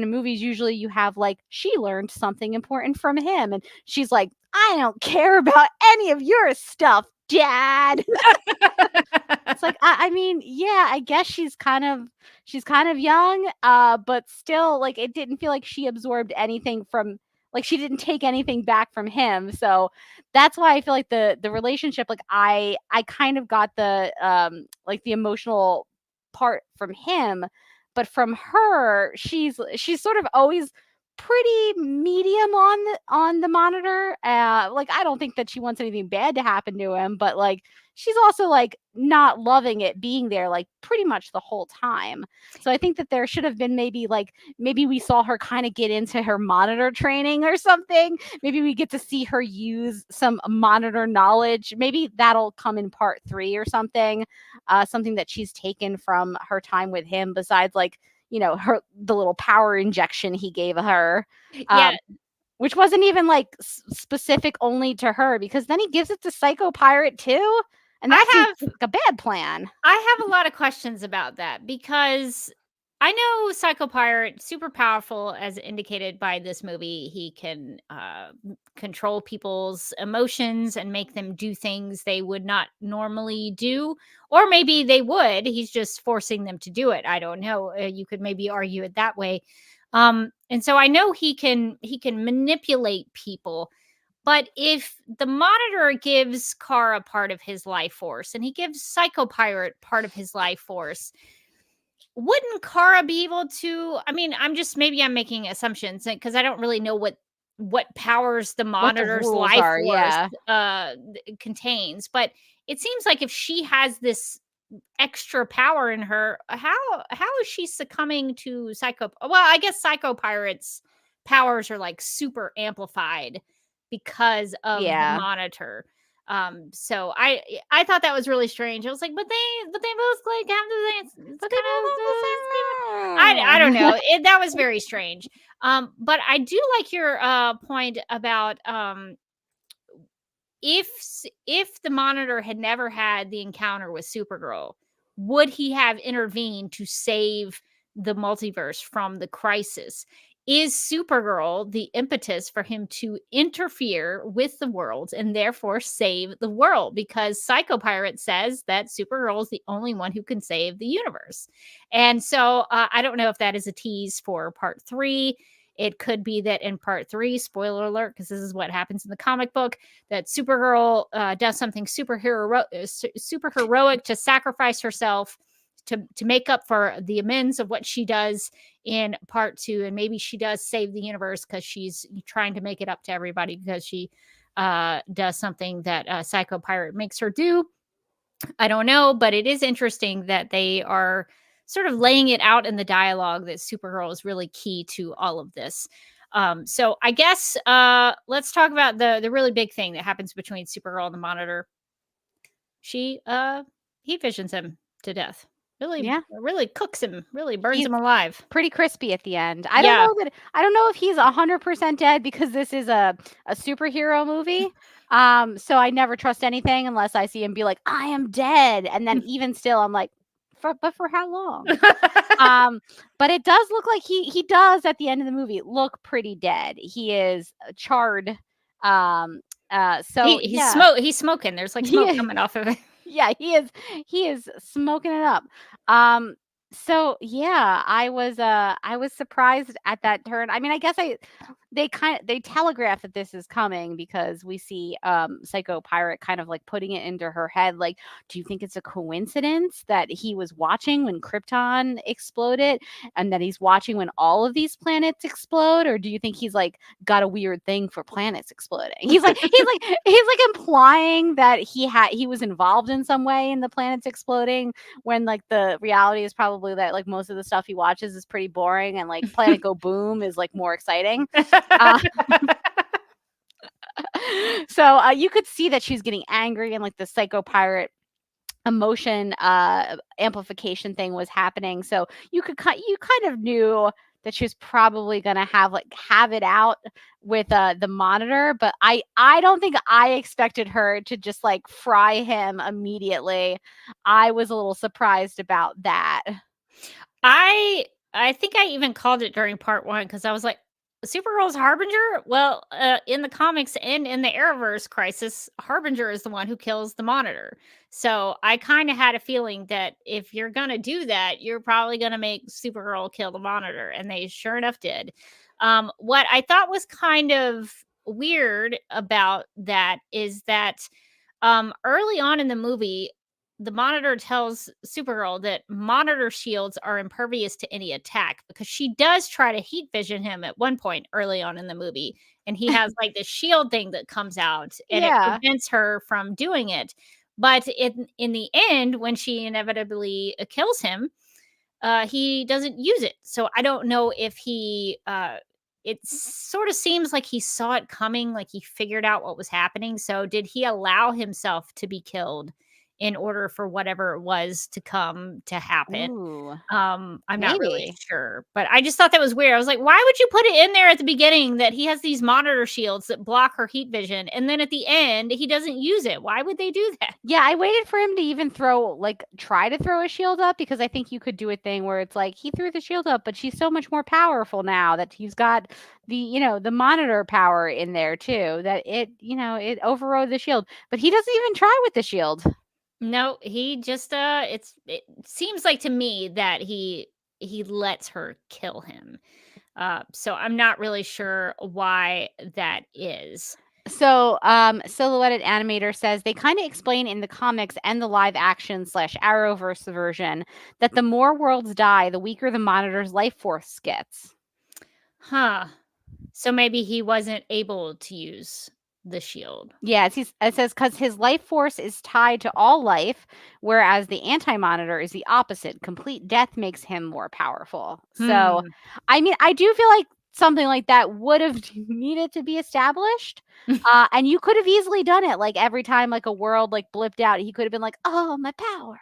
[SPEAKER 2] movies, usually you have like, she learned something important from him and she's like, I don't care about any of your stuff, Dad. It's like, I mean, yeah, I guess she's kind of young, but still, like, it didn't feel like she absorbed anything from, like, she didn't take anything back from him. So that's why I feel like the relationship, like, I kind of got the like the emotional part from him, but from her, she's sort of always pretty medium on the monitor. Like, I don't think that she wants anything bad to happen to him, but like, she's also like not loving it being there like pretty much the whole time. So I think that there should have been maybe we saw her kind of get into her monitor training or something. Maybe we get to see her use some monitor knowledge. Maybe that'll come in part 3 or something. Something that she's taken from her time with him, besides like, you know, the little power injection he gave her.
[SPEAKER 1] Yeah.
[SPEAKER 2] Which wasn't even like specific only to her, because then he gives it to Psycho Pirate too. And that seems like a bad plan.
[SPEAKER 1] I have a lot of questions about that, because I know Psycho Pirate, super powerful, as indicated by this movie. He can control people's emotions and make them do things they would not normally do. Or maybe they would. He's just forcing them to do it. I don't know. You could maybe argue it that way. And so I know he can manipulate people. But if the Monitor gives Kara part of his life force and he gives Psycho Pirate part of his life force, wouldn't Kara be able to? I mean, I'm making assumptions because I don't really know what powers the Monitor's life force contains. But it seems like if she has this extra power in her, how is she succumbing to Psycho? Well, I guess Psycho Pirate's powers are like super amplified because of the Monitor. So I thought that was really strange. I was like, but they both like have the same. I don't know. That was very strange. But I do like your point about if the Monitor had never had the encounter with Supergirl, would he have intervened to save the multiverse from the crisis? Is Supergirl the impetus for him to interfere with the world and therefore save the world? Because Psycho Pirate says that Supergirl is the only one who can save the universe. And so I don't know if that is a tease for part 3. It could be that in part 3, spoiler alert, because this is what happens in the comic book, that Supergirl does something super heroic to sacrifice herself to make up for the amends of what she does in part 2. And maybe she does save the universe because she's trying to make it up to everybody, because she does something that Psycho Pirate makes her do. I don't know, but it is interesting that they are sort of laying it out in the dialogue that Supergirl is really key to all of this. So I guess let's talk about the really big thing that happens between Supergirl and the Monitor. He visions him to death. Really cooks him, really burns him alive.
[SPEAKER 2] Pretty crispy at the end. I don't know if he's 100% dead, because this is a superhero movie. So I never trust anything unless I see him be like, I am dead. And then even still, I'm like, but for how long? But it does look like he does at the end of the movie look pretty dead. He is charred. So
[SPEAKER 1] he's smoking. There's like smoke coming off of it.
[SPEAKER 2] Yeah, he is smoking it up. So yeah, I was surprised at that turn. I mean, I guess they telegraph that this is coming because we see Psycho Pirate kind of like putting it into her head like, do you think it's a coincidence that he was watching when Krypton exploded and that he's watching when all of these planets explode, or do you think he's like got a weird thing for planets exploding? He's like implying that he was involved in some way in the planets exploding when like the reality is probably that like most of the stuff he watches is pretty boring and like Planet Go Boom is like more exciting. Uh, so you could see that she's getting angry and like the Psycho Pirate emotion amplification thing was happening. So you kind of knew that she was probably gonna have it out with the Monitor, but I don't think I expected her to just like fry him immediately. I was a little surprised about that.
[SPEAKER 1] I think I even called it during part 1 because I was like, "Supergirl's Harbinger?" Well, in the comics and in the Arrowverse crisis, Harbinger is the one who kills the Monitor. So I kinda had a feeling that if you're gonna do that, you're probably gonna make Supergirl kill the Monitor, and they sure enough did. What I thought was kind of weird about that is that, early on in the movie, the Monitor tells Supergirl that Monitor shields are impervious to any attack because she does try to heat vision him at one point early on in the movie, and he has like this shield thing that comes out and it
[SPEAKER 2] Yeah.
[SPEAKER 1] prevents her from doing it. But in the end, when she inevitably kills him, he doesn't use it. So I don't know if it sort of seems like he saw it coming, like he figured out what was happening. So did he allow himself to be killed in order for whatever it was to come to happen?
[SPEAKER 2] Ooh,
[SPEAKER 1] I'm not really
[SPEAKER 2] maybe.
[SPEAKER 1] sure, but I just thought that was weird. I was like, why would you put it in there at the beginning that he has these Monitor shields that block her heat vision, and then at the end he doesn't use it? Why would they do that?
[SPEAKER 2] Yeah, I waited for him to even try to throw a shield up because I think you could do a thing where it's like he threw the shield up, but she's so much more powerful now that he's got the Monitor power in there too, that it overrode the shield. But he doesn't even try with the shield.
[SPEAKER 1] No, he just it seems like to me that he lets her kill him. So I'm not really sure why that is.
[SPEAKER 2] So, Silhouetted Animator says they kind of explain in the comics and the live action slash Arrowverse version that the more worlds die, the weaker the Monitor's life force gets.
[SPEAKER 1] Huh. So maybe he wasn't able to use the shield.
[SPEAKER 2] Yeah, it says because his life force is tied to all life, whereas the anti-Monitor is the opposite. Complete death makes him more powerful. So,
[SPEAKER 1] Hmm.
[SPEAKER 2] I mean, I do feel like something like that would have needed to be established. And you could have easily done it. Like every time like a world like blipped out, he could have been like, "Oh, my power."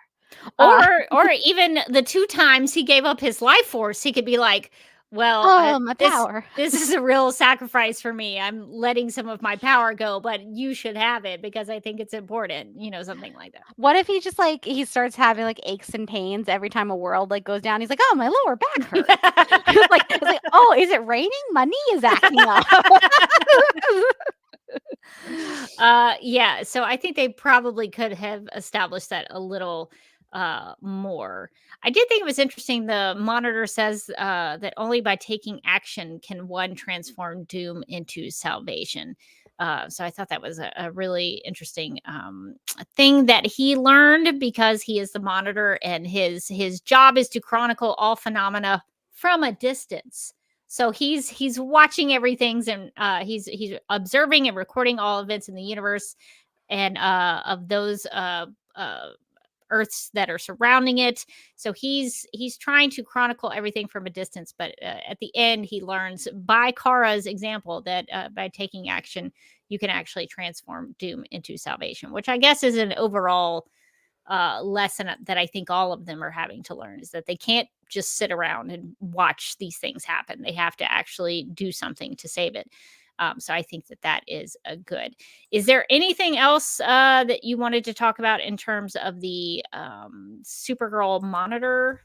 [SPEAKER 2] Uh,
[SPEAKER 1] Or even the 2 times he gave up his life force, he could be like, "Well,
[SPEAKER 2] "Oh, my
[SPEAKER 1] this
[SPEAKER 2] power."
[SPEAKER 1] this is a real sacrifice for me. I'm letting some of my power go, but you should have it because I think it's important," something like that.
[SPEAKER 2] What if he just like he starts having like aches and pains every time a world like goes down? He's like, "Oh, my lower back hurts." It's like, "Oh, is it raining? My knee is acting up."
[SPEAKER 1] Yeah, so I think they probably could have established that a little more. I did think it was interesting. The Monitor says that only by taking action can one transform doom into salvation. So I thought that was a really interesting thing that he learned because he is the Monitor and his job is to chronicle all phenomena from a distance. So he's watching everything and he's observing and recording all events in the universe and of those Earths that are surrounding it. So he's trying to chronicle everything from a distance, but at the end he learns by Kara's example that by taking action you can actually transform doom into salvation, which I guess is an overall lesson that I think all of them are having to learn is that they can't just sit around and watch these things happen. They have to actually do something to save it. So I think that is a good. Is there anything else that you wanted to talk about in terms of the Supergirl Monitor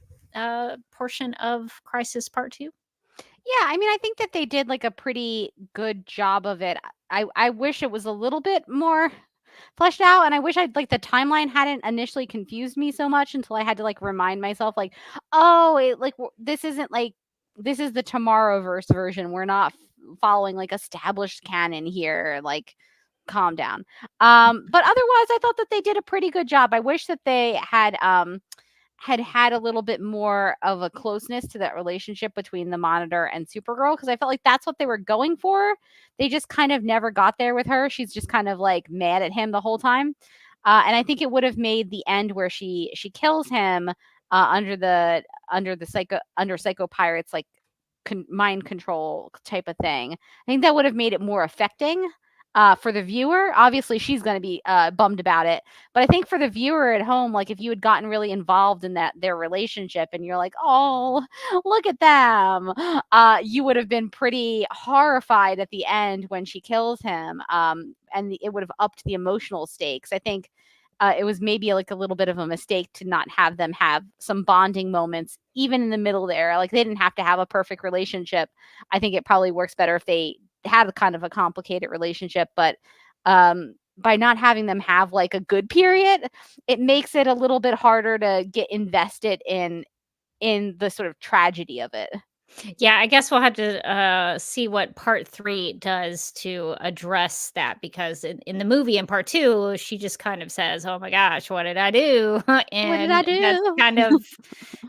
[SPEAKER 1] portion of Crisis Part 2?
[SPEAKER 2] Yeah, I mean, I think that they did like a pretty good job of it. I wish it was a little bit more fleshed out. And I wish I'd like the timeline hadn't initially confused me so much until I had to like remind myself, like, oh, this isn't like this is the Tomorrowverse version. We're not following like established canon here. Like, calm down. But otherwise, I thought that they did a pretty good job. I wish that they had a little bit more of a closeness to that relationship between the Monitor and Supergirl, because I felt like that's what they were going for. They just kind of never got there with her. She's just kind of like mad at him the whole time. And I think it would have made the end where she kills him under Psycho Pirate's like mind control type of thing. I think that would have made it more affecting. For the viewer, obviously she's going to be bummed about it, but I think for the viewer at home, like if you had gotten really involved in their relationship and you're like, oh, look at them, you would have been pretty horrified at the end when she kills him, and it would have upped the emotional stakes. I think it was maybe like a little bit of a mistake to not have them have some bonding moments even in the middle there. Like they didn't have to have a perfect relationship. I think it probably works better if they had a kind of a complicated relationship, but by not having them have like a good period, it makes it a little bit harder to get invested in the sort of tragedy of it.
[SPEAKER 1] Yeah, I guess we'll have to see what part 3 does to address that, because in the movie in part 2, she just kind of says, "Oh my gosh, what did I do?"
[SPEAKER 2] What did I
[SPEAKER 1] And that's
[SPEAKER 2] do?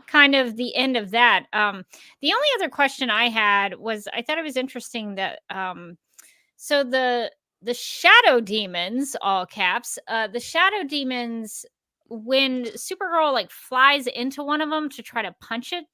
[SPEAKER 1] kind of the end of that. The only other question I had was, I thought it was interesting that so the shadow demons, all caps, the shadow demons, when Supergirl like flies into one of them to try to punch it,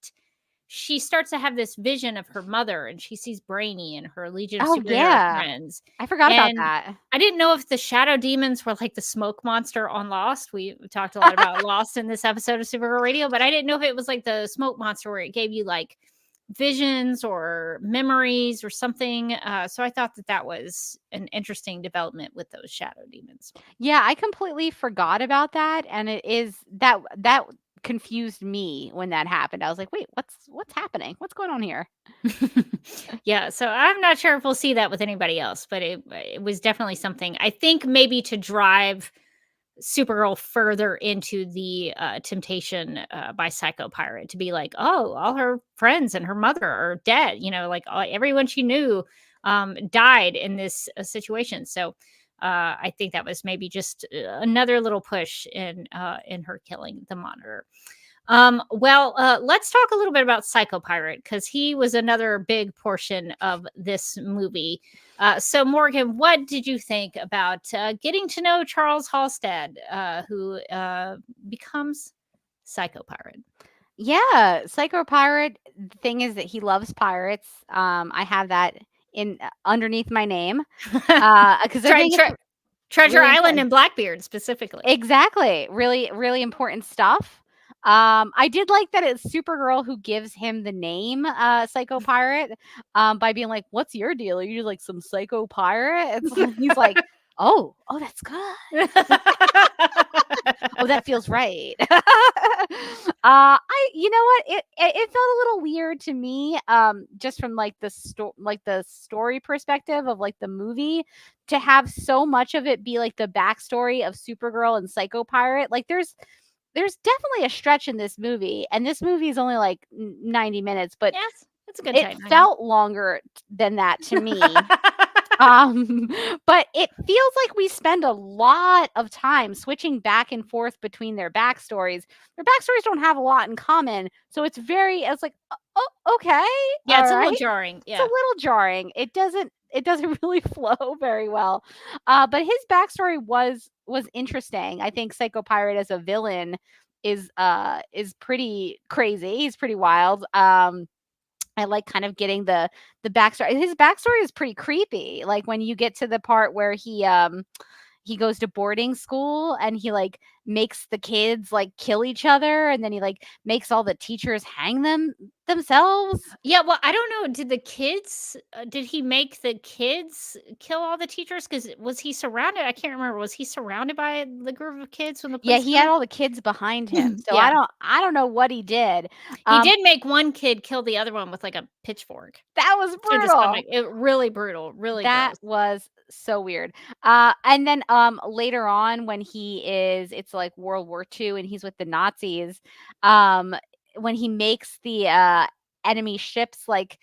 [SPEAKER 1] she starts to have this vision of her mother, and she sees Brainy and her Legion of
[SPEAKER 2] Oh
[SPEAKER 1] Superhero
[SPEAKER 2] yeah,
[SPEAKER 1] friends.
[SPEAKER 2] I forgot about
[SPEAKER 1] And
[SPEAKER 2] that.
[SPEAKER 1] I didn't know if the shadow demons were like the smoke monster on Lost. We talked a lot about Lost in this episode of Supergirl Radio, but I didn't know if it was like the smoke monster where it gave you like visions or memories or something. So I thought that that was an interesting development with those shadow demons.
[SPEAKER 2] Yeah, I completely forgot about that, and it is that confused me when that happened. I was like, "Wait, what's happening? What's going on here?"
[SPEAKER 1] Yeah, so I'm not sure if we'll see that with anybody else, but it was definitely something, I think, maybe to drive Supergirl further into the temptation by Psycho Pirate, to be like, oh, all her friends and her mother are dead. You know, like everyone she knew died in this situation. So I think that was maybe just another little push in her killing the Monitor. Let's talk a little bit about Psycho Pirate, because he was another big portion of this movie. So, Morgan, what did you think about getting to know Charles Halstead, who becomes Psycho Pirate?
[SPEAKER 2] Yeah, Psycho Pirate. The thing is that he loves pirates. I have that in underneath my name because I think it's
[SPEAKER 1] Treasure
[SPEAKER 2] really
[SPEAKER 1] Island
[SPEAKER 2] important.
[SPEAKER 1] and Blackbeard specifically.
[SPEAKER 2] Exactly. Really, really important stuff. I did like that it's Supergirl who gives him the name Psycho Pirate by being like, "What's your deal? Are you like some psycho pirate?" It's like, he's like, "Oh, that's good. Oh, that feels right." You know what? It felt a little weird to me, just from like the story perspective of like the movie, to have so much of it be like the backstory of Supergirl and Psycho Pirate. Like there's definitely a stretch in this movie, and this movie is only like 90 minutes, but
[SPEAKER 1] Yes, it's a good
[SPEAKER 2] it
[SPEAKER 1] time.
[SPEAKER 2] felt longer than that to me. But it feels like we spend a lot of time switching back and forth between their backstories. Their backstories don't have a lot in common, so it's like, oh, okay,
[SPEAKER 1] Yeah, it's
[SPEAKER 2] all
[SPEAKER 1] a little
[SPEAKER 2] right.
[SPEAKER 1] jarring.
[SPEAKER 2] It's
[SPEAKER 1] Yeah.
[SPEAKER 2] a little jarring. It doesn't really flow very well. But his backstory was interesting. I think Psycho Pirate as a villain is pretty crazy. He's pretty wild. I like kind of getting the backstory. His backstory is pretty creepy. Like when you get to the part where he goes to boarding school and he like makes the kids like kill each other, and then he like makes all the teachers hang themselves.
[SPEAKER 1] Yeah, well, I don't know. Did he make the kids kill all the teachers? Because was he surrounded? I can't remember. Was he surrounded by the group of kids when the
[SPEAKER 2] Yeah,
[SPEAKER 1] police
[SPEAKER 2] he
[SPEAKER 1] got
[SPEAKER 2] had
[SPEAKER 1] him?
[SPEAKER 2] all the kids behind him. So
[SPEAKER 1] Yeah.
[SPEAKER 2] I don't know what he did.
[SPEAKER 1] He did make one kid kill the other one with like a pitchfork
[SPEAKER 2] That was
[SPEAKER 1] through the
[SPEAKER 2] brutal.
[SPEAKER 1] stomach. Really brutal, really
[SPEAKER 2] That
[SPEAKER 1] gross.
[SPEAKER 2] was so weird. And then later on when it's like World War II and he's with the Nazis, um, when he makes the enemy ships like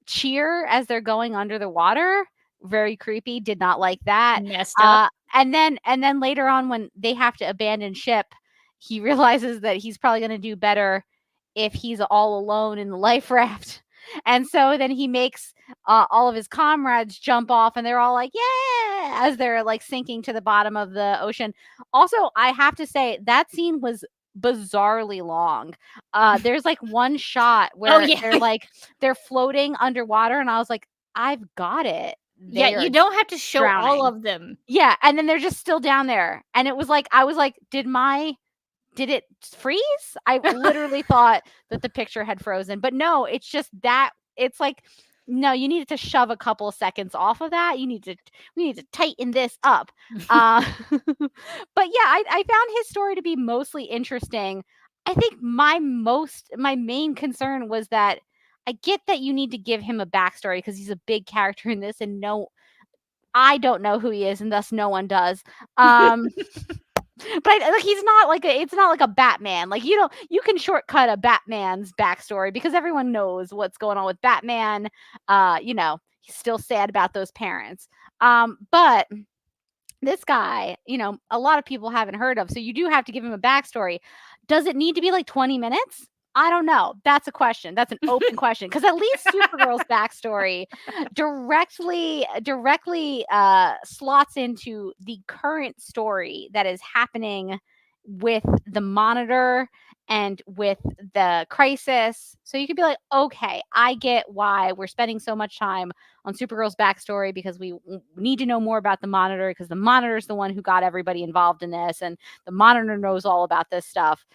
[SPEAKER 2] cheer as they're going under the water, very creepy, did not like that.
[SPEAKER 1] Messed up.
[SPEAKER 2] And then later on when they have to abandon ship, he realizes that he's probably going to do better if he's all alone in the life raft. And so then he makes all of his comrades jump off and they're all like, yeah, as they're like sinking to the bottom of the ocean. Also, I have to say that scene was bizarrely long. There's like one shot where
[SPEAKER 1] yeah.
[SPEAKER 2] they're floating underwater and I was like, I've got it.
[SPEAKER 1] Yeah,
[SPEAKER 2] They are
[SPEAKER 1] you don't have to show all
[SPEAKER 2] drowning.
[SPEAKER 1] of them.
[SPEAKER 2] Yeah, and then they're just still down there. And it was like, I was like, did it freeze? I literally thought that the picture had frozen, but no, it's just that it's like, no, you needed to shove a couple of seconds off of that. We need to tighten this up. But yeah, I found his story to be mostly interesting. I think my main concern was that I get that you need to give him a backstory because he's a big character in this, and no, I don't know who he is, and thus no one does. But he's not like it's not like a Batman. Like you can shortcut a Batman's backstory because everyone knows what's going on with Batman. He's still sad about those parents. But this guy, a lot of people haven't heard of. So you do have to give him a backstory. Does it need to be like 20 minutes? I don't know. That's a question. That's an open question. Because at least Supergirl's backstory directly slots into the current story that is happening with the Monitor and with the Crisis. So you could be like, okay, I get why we're spending so much time on Supergirl's backstory because we need to know more about the Monitor because the Monitor is the one who got everybody involved in this and the Monitor knows all about this stuff.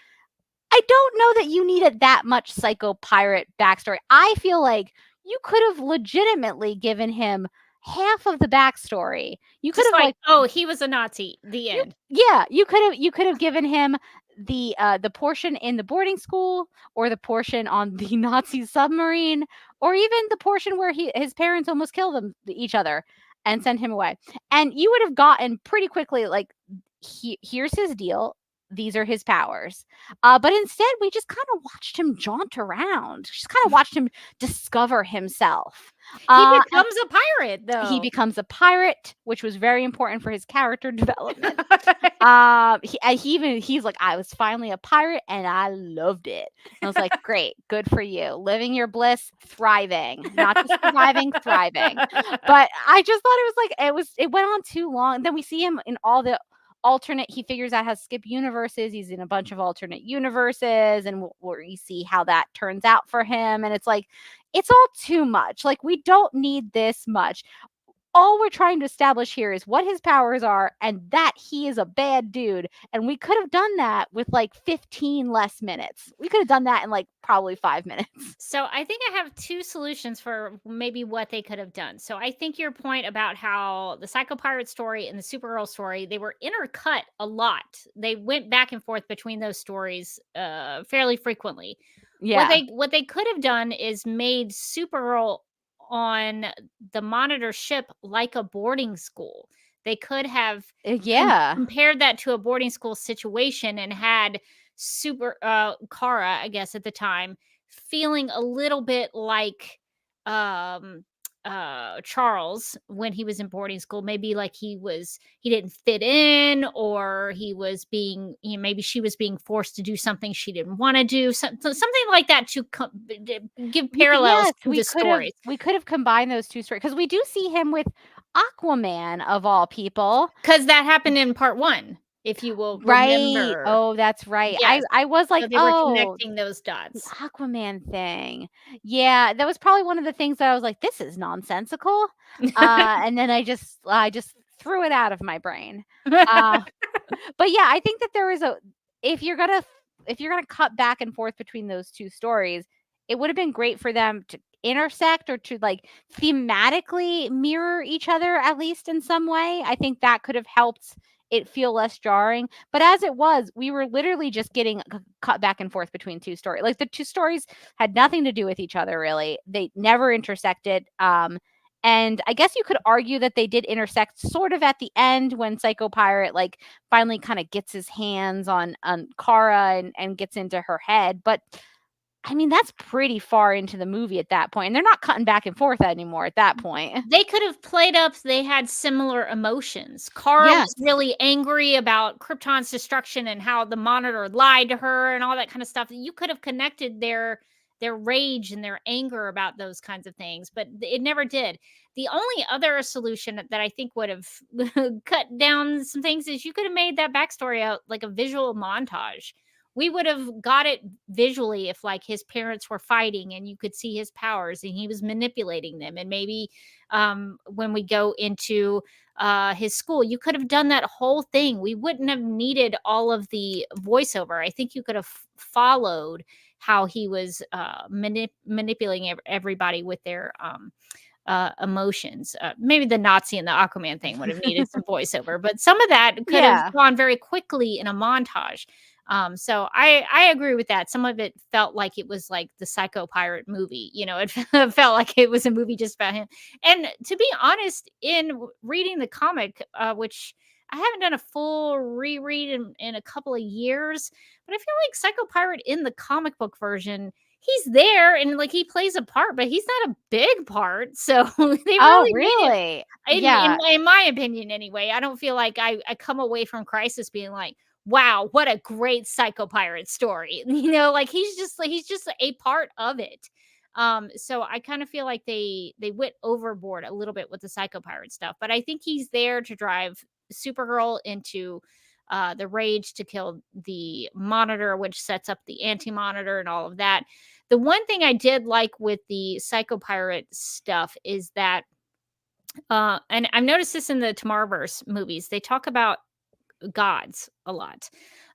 [SPEAKER 2] I don't know that you needed that much Psycho Pirate backstory. I feel like you could have legitimately given him half of the backstory. You could have like,
[SPEAKER 1] oh, he was a Nazi. The end.
[SPEAKER 2] You could have given him the portion in the boarding school or the portion on the Nazi submarine or even the portion where his parents almost killed each other and sent him away. And you would have gotten pretty quickly like here's his deal. These are his powers. But instead, we just kind of watched him jaunt around. Just kind of watched him discover himself.
[SPEAKER 1] He becomes a pirate, though.
[SPEAKER 2] He becomes a pirate, which was very important for his character development. He's like, I was finally a pirate and I loved it. And I was like, great, good for you. Living your bliss, thriving. Not just surviving, thriving. But I just thought it went on too long. Then we see him in all the alternate, he figures out how to skip universes. He's in a bunch of alternate universes and we see how that turns out for him. And it's like, it's all too much. Like, we don't need this much. All we're trying to establish here is what his powers are and that he is a bad dude. And we could have done that with like 15 less minutes. We could have done that in like probably 5 minutes.
[SPEAKER 1] So I think I have two solutions for maybe what they could have done. So I think your point about how the Psycho Pirate story and the Supergirl story, they were intercut a lot. They went back and forth between those stories fairly frequently.
[SPEAKER 2] Yeah.
[SPEAKER 1] What they could have done is made Supergirl on the Monitor ship like a boarding school. They could have compared that to a boarding school situation and had Kara, I guess at the time, feeling a little bit like Charles when he was in boarding school. Maybe like he didn't fit in, or he was being, maybe she was being forced to do something she didn't want to do, something like that, to give parallels to the stories.
[SPEAKER 2] We could have combined those two stories because we do see him with Aquaman of all people,
[SPEAKER 1] because that happened in part 1. If you will remember.
[SPEAKER 2] Oh, that's right.
[SPEAKER 1] Yes.
[SPEAKER 2] I was like,
[SPEAKER 1] so they were connecting those dots.
[SPEAKER 2] The Aquaman thing. Yeah, that was probably one of the things that I was like, this is nonsensical. And then I just threw it out of my brain. But yeah, I think that there is if you're gonna cut back and forth between those two stories, it would have been great for them to intersect or to like thematically mirror each other, at least in some way. I think that could have helped it feel less jarring. But as it was, we were literally just getting cut back and forth between two stories. Like the two stories had nothing to do with each other, really. They never intersected. And I guess you could argue that they did intersect sort of at the end when Psycho Pirate like finally kind of gets his hands on Kara and gets into her head. But I mean, that's pretty far into the movie at that point, and they're not cutting back and forth anymore at that point.
[SPEAKER 1] They could have played up they had similar emotions. Kara
[SPEAKER 2] Yes.
[SPEAKER 1] was really angry about Krypton's destruction and how the Monitor lied to her and all that kind of stuff. You could have connected their rage and their anger about those kinds of things, but it never did. The only other solution that I think would have cut down some things is you could have made that backstory out like a visual montage. We would have got it visually if like his parents were fighting and you could see his powers and he was manipulating them. And maybe when we go into his school, you could have done that whole thing. We wouldn't have needed all of the voiceover. I think you could have followed how he was manipulating everybody with their emotions. Maybe the Nazi and the Aquaman thing would have needed some voiceover, but some of that could have gone very quickly in a montage. So I agree with that. Some of it felt like it was like the Psycho Pirate movie. You know, it felt like it was a movie just about him. And to be honest, in reading the comic, which I haven't done a full reread in a couple of years, but I feel like Psycho Pirate in the comic book version, he's there and like he plays a part, but he's not a big part. So they
[SPEAKER 2] really?
[SPEAKER 1] In my opinion, anyway, I don't feel like I come away from Crisis being like, wow, what a great Psycho Pirate story. You know, like he's just a part of it. So I kind of feel like they went overboard a little bit with the Psycho Pirate stuff, but I think he's there to drive Supergirl into the rage to kill the Monitor, which sets up the Anti-Monitor and all of that. The one thing I did like with the Psycho Pirate stuff is that, and I've noticed this in the Tomorrowverse movies, they talk about gods a lot.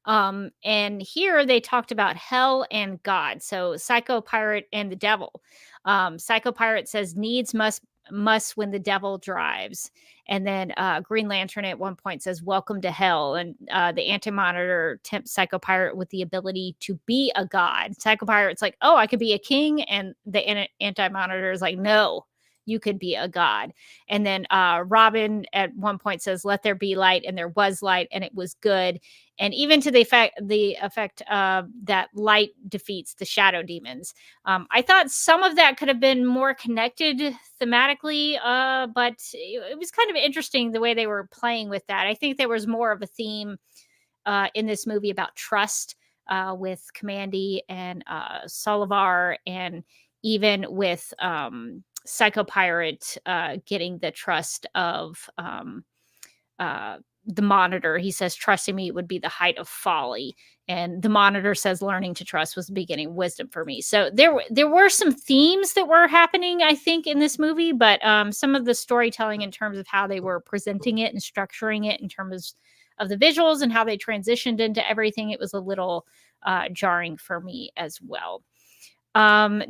[SPEAKER 1] And here they talked about hell and God. So Psycho Pirate and the devil. Psycho Pirate says needs must when the devil drives. And then Green Lantern at one point says welcome to hell. And the Anti-Monitor tempts Psycho Pirate with the ability to be a god. Psycho Pirate's like, oh, I could be a king. And the Anti-Monitor is like, no, you could be a god. And then Robin at one point says, let there be light, and there was light, and it was good. And even to the effect that light defeats the shadow demons. I thought some of that could have been more connected thematically, but it was kind of interesting the way they were playing with that. I think there was more of a theme in this movie about trust with Kamandi and Solivar, and even with Psycho Pirate getting the trust of the Monitor. He says trusting me would be the height of folly, and the Monitor says learning to trust was the beginning of wisdom for me. So there were some themes that were happening, I think, in this movie, but some of the storytelling in terms of how they were presenting it and structuring it in terms of the visuals and how they transitioned into everything, it was a little jarring for me as well.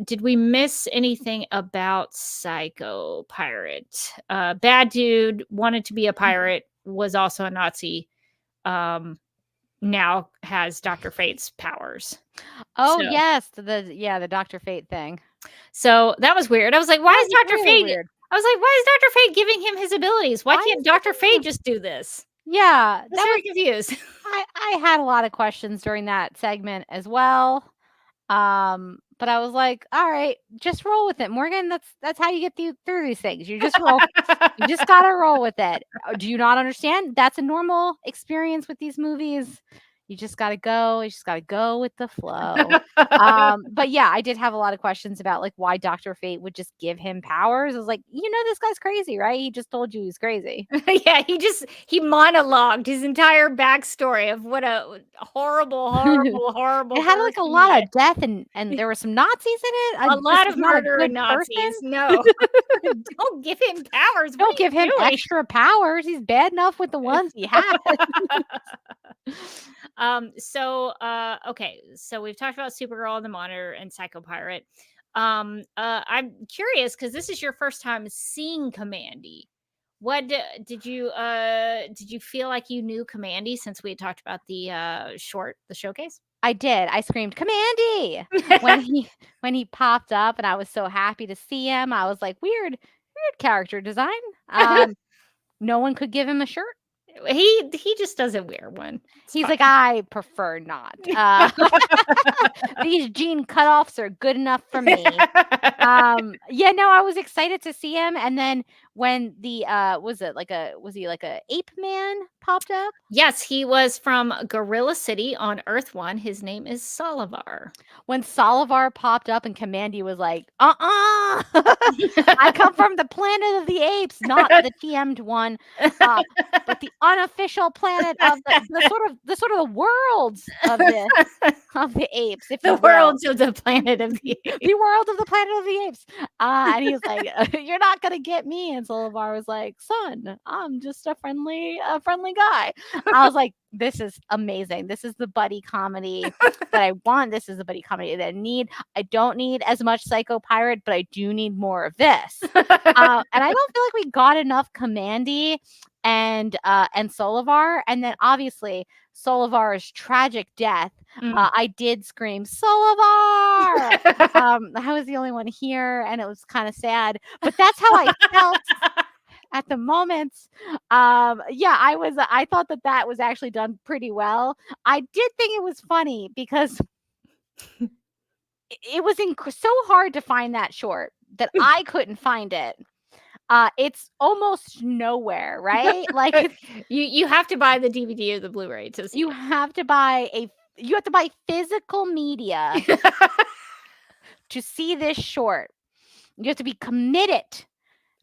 [SPEAKER 1] Did we miss anything about Psycho Pirate? Bad dude, wanted to be a pirate, was also a Nazi. Now has Dr. Fate's powers.
[SPEAKER 2] Oh, so, yes, the Dr. Fate thing.
[SPEAKER 1] So that was weird. I was like, why is Dr. Fate weird? I was like, why is Dr. Fate giving him his abilities? Why can't Dr. Fate just do this?
[SPEAKER 2] Yeah,
[SPEAKER 1] I was very confused.
[SPEAKER 2] I had a lot of questions during that segment as well. But I was like, all right, just roll with it, Morgan. That's how you get through these things. You just roll. You just gotta roll with it. Do you not understand? That's a normal experience with these movies. You just gotta go. You just gotta go with the flow. But yeah, I did have a lot of questions about like why Dr. Fate would just give him powers. I was like, you know, this guy's crazy, right? He just told you he's crazy.
[SPEAKER 1] Yeah, he monologued his entire backstory of what a horrible.
[SPEAKER 2] It had like a lot of death and there were some Nazis in it.
[SPEAKER 1] A lot of murder and Nazis.
[SPEAKER 2] Person.
[SPEAKER 1] No, don't give him powers.
[SPEAKER 2] Don't give him extra powers. He's bad enough with the ones he has.
[SPEAKER 1] Okay, so we've talked about Supergirl and the Monitor and Psycho Pirate. I'm curious because this is your first time seeing Commandy. Did you feel like you knew Commandy since we had talked about the showcase?
[SPEAKER 2] I did. I screamed, "Commandy!" when he popped up, and I was so happy to see him. I was like, weird character design. No one could give him a shirt.
[SPEAKER 1] He just doesn't wear one.
[SPEAKER 2] He's like, I prefer not. These jean cutoffs are good enough for me. Yeah, no, I was excited to see him. And then when the was he like a ape man popped up?
[SPEAKER 1] Yes, he was from Gorilla City on Earth 1. His name is Solivar.
[SPEAKER 2] When Solivar popped up and Commandy was like, I come from the planet of the apes, not the TM'd one, but the unofficial planet of the sort of the worlds of the apes, if
[SPEAKER 1] the worlds of the planet of the apes.
[SPEAKER 2] The world of the planet of the apes. And he was like, "You're not gonna get me." And Solivar was like, "Son, I'm just a friendly guy." I was like, this is amazing. This is the buddy comedy that I want. This is the buddy comedy that I need. I don't need as much Psycho Pirate, but I do need more of this. And I don't feel like we got enough Commandy and Solivar. And then obviously Solivar's tragic death. I did scream, "Solivar!" I was the only one here, and it was kind of sad, but that's how I felt. At the moment, I thought that was actually done pretty well. I did think it was funny because it was so hard to find that short that I couldn't find it. It's almost nowhere, right? Like
[SPEAKER 1] you have to buy the DVD or the Blu-ray to see.
[SPEAKER 2] You have to buy physical media to see this short. You have to be committed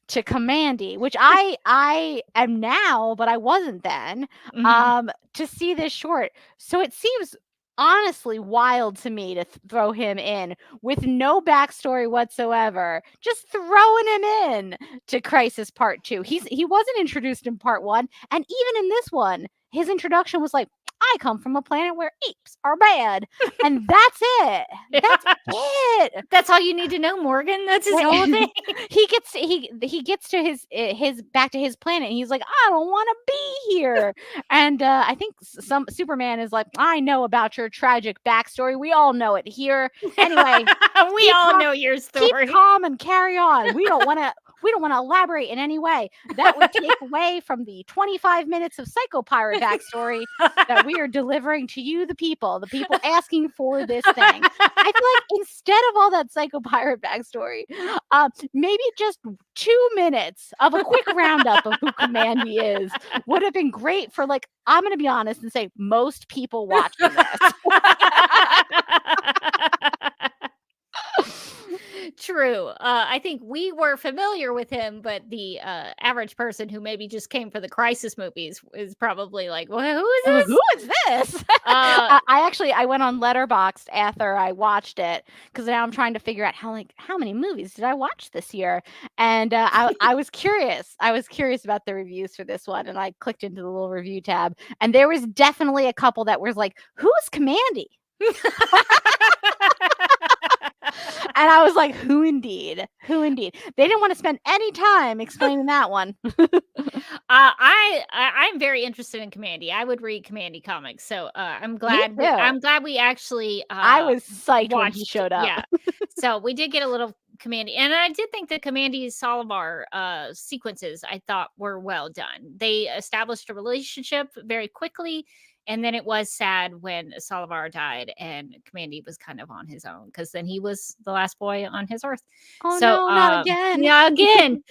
[SPEAKER 2] to Commandy, which I am now, but I wasn't then, to see this short. So it seems honestly wild to me to throw him in with no backstory whatsoever, just throwing him in to Crisis Part 2. He wasn't introduced in Part 1, and even in this one, his introduction was like, I come from a planet where apes are bad. And that's it. That's it.
[SPEAKER 1] That's all you need to know, Morgan. That's his whole thing.
[SPEAKER 2] He gets to his back to his planet, and he's like, I don't want to be here. And I think some Superman is like, I know about your tragic backstory. We all know it here. Anyway,
[SPEAKER 1] we all know your story.
[SPEAKER 2] Keep calm and carry on. We don't want to elaborate in any way. That would take away from the 25 minutes of Psycho Pirate backstory that we are delivering to you, the people asking for this thing. I feel like instead of all that Psycho Pirate backstory, maybe just 2 minutes of a quick roundup of who Commandy is would have been great for, like, I'm going to be honest and say most people watching this.
[SPEAKER 1] True. I think we were familiar with him, but the average person who maybe just came for the Crisis movies is probably like, well, who is this?
[SPEAKER 2] Who is this? I went on Letterboxd after I watched it, because now I'm trying to figure out how many movies did I watch this year, and I was curious. I was curious about the reviews for this one, and I clicked into the little review tab, and there was definitely a couple that was like, "Who is Commandy?" And I was like, who indeed? They didn't want to spend any time explaining that one.
[SPEAKER 1] I'm very interested in Commandy. I would read Commandy comics, so I'm glad we actually
[SPEAKER 2] I was psyched when he showed up.
[SPEAKER 1] Yeah. So we did get a little Commandy, and I did think that Commandy's Solivar sequences I thought were well done. They established a relationship very quickly. And then it was sad when Solivar died and Commandy was kind of on his own, because then he was the last boy on his Earth.
[SPEAKER 2] Oh, so, no, not again.
[SPEAKER 1] Yeah, again.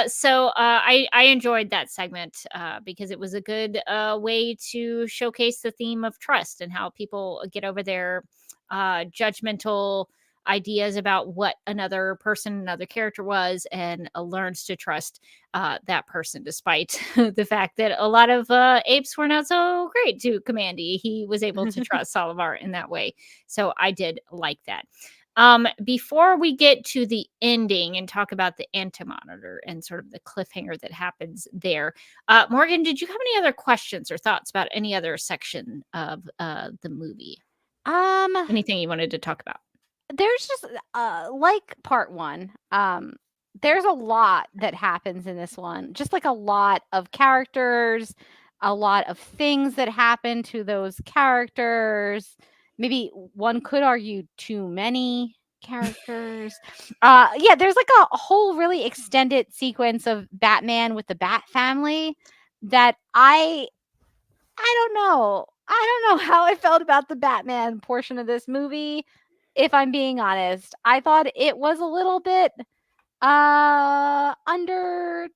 [SPEAKER 1] So I enjoyed that segment because it was a good way to showcase the theme of trust and how people get over their judgmental ideas about what another character was, and learns to trust that person, despite the fact that a lot of apes were not so great to Commandy. He was able to trust Solivar in that way. So I did like that. Before we get to the ending and talk about the Anti-Monitor and sort of the cliffhanger that happens there, Morgan, did you have any other questions or thoughts about any other section of the movie? Anything you wanted to talk about?
[SPEAKER 2] There's just like part one. There's a lot that happens in this one. Just like a lot of characters, a lot of things that happen to those characters. Maybe one could argue too many characters. Yeah, there's like a whole really extended sequence of Batman with the Bat family that I don't know. I don't know how I felt about the Batman portion of this movie. If I'm being honest, I thought it was a little bit underdone.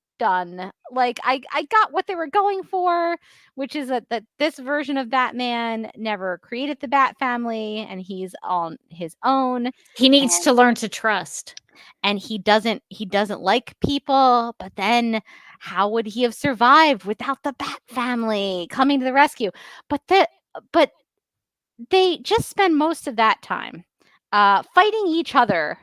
[SPEAKER 2] Like I got what they were going for, which is that this version of Batman never created the Bat family and he's on his own.
[SPEAKER 1] He needs to learn to trust.
[SPEAKER 2] And he doesn't like people, but then how would he have survived without the Bat family coming to the rescue? But they just spend most of that time fighting each other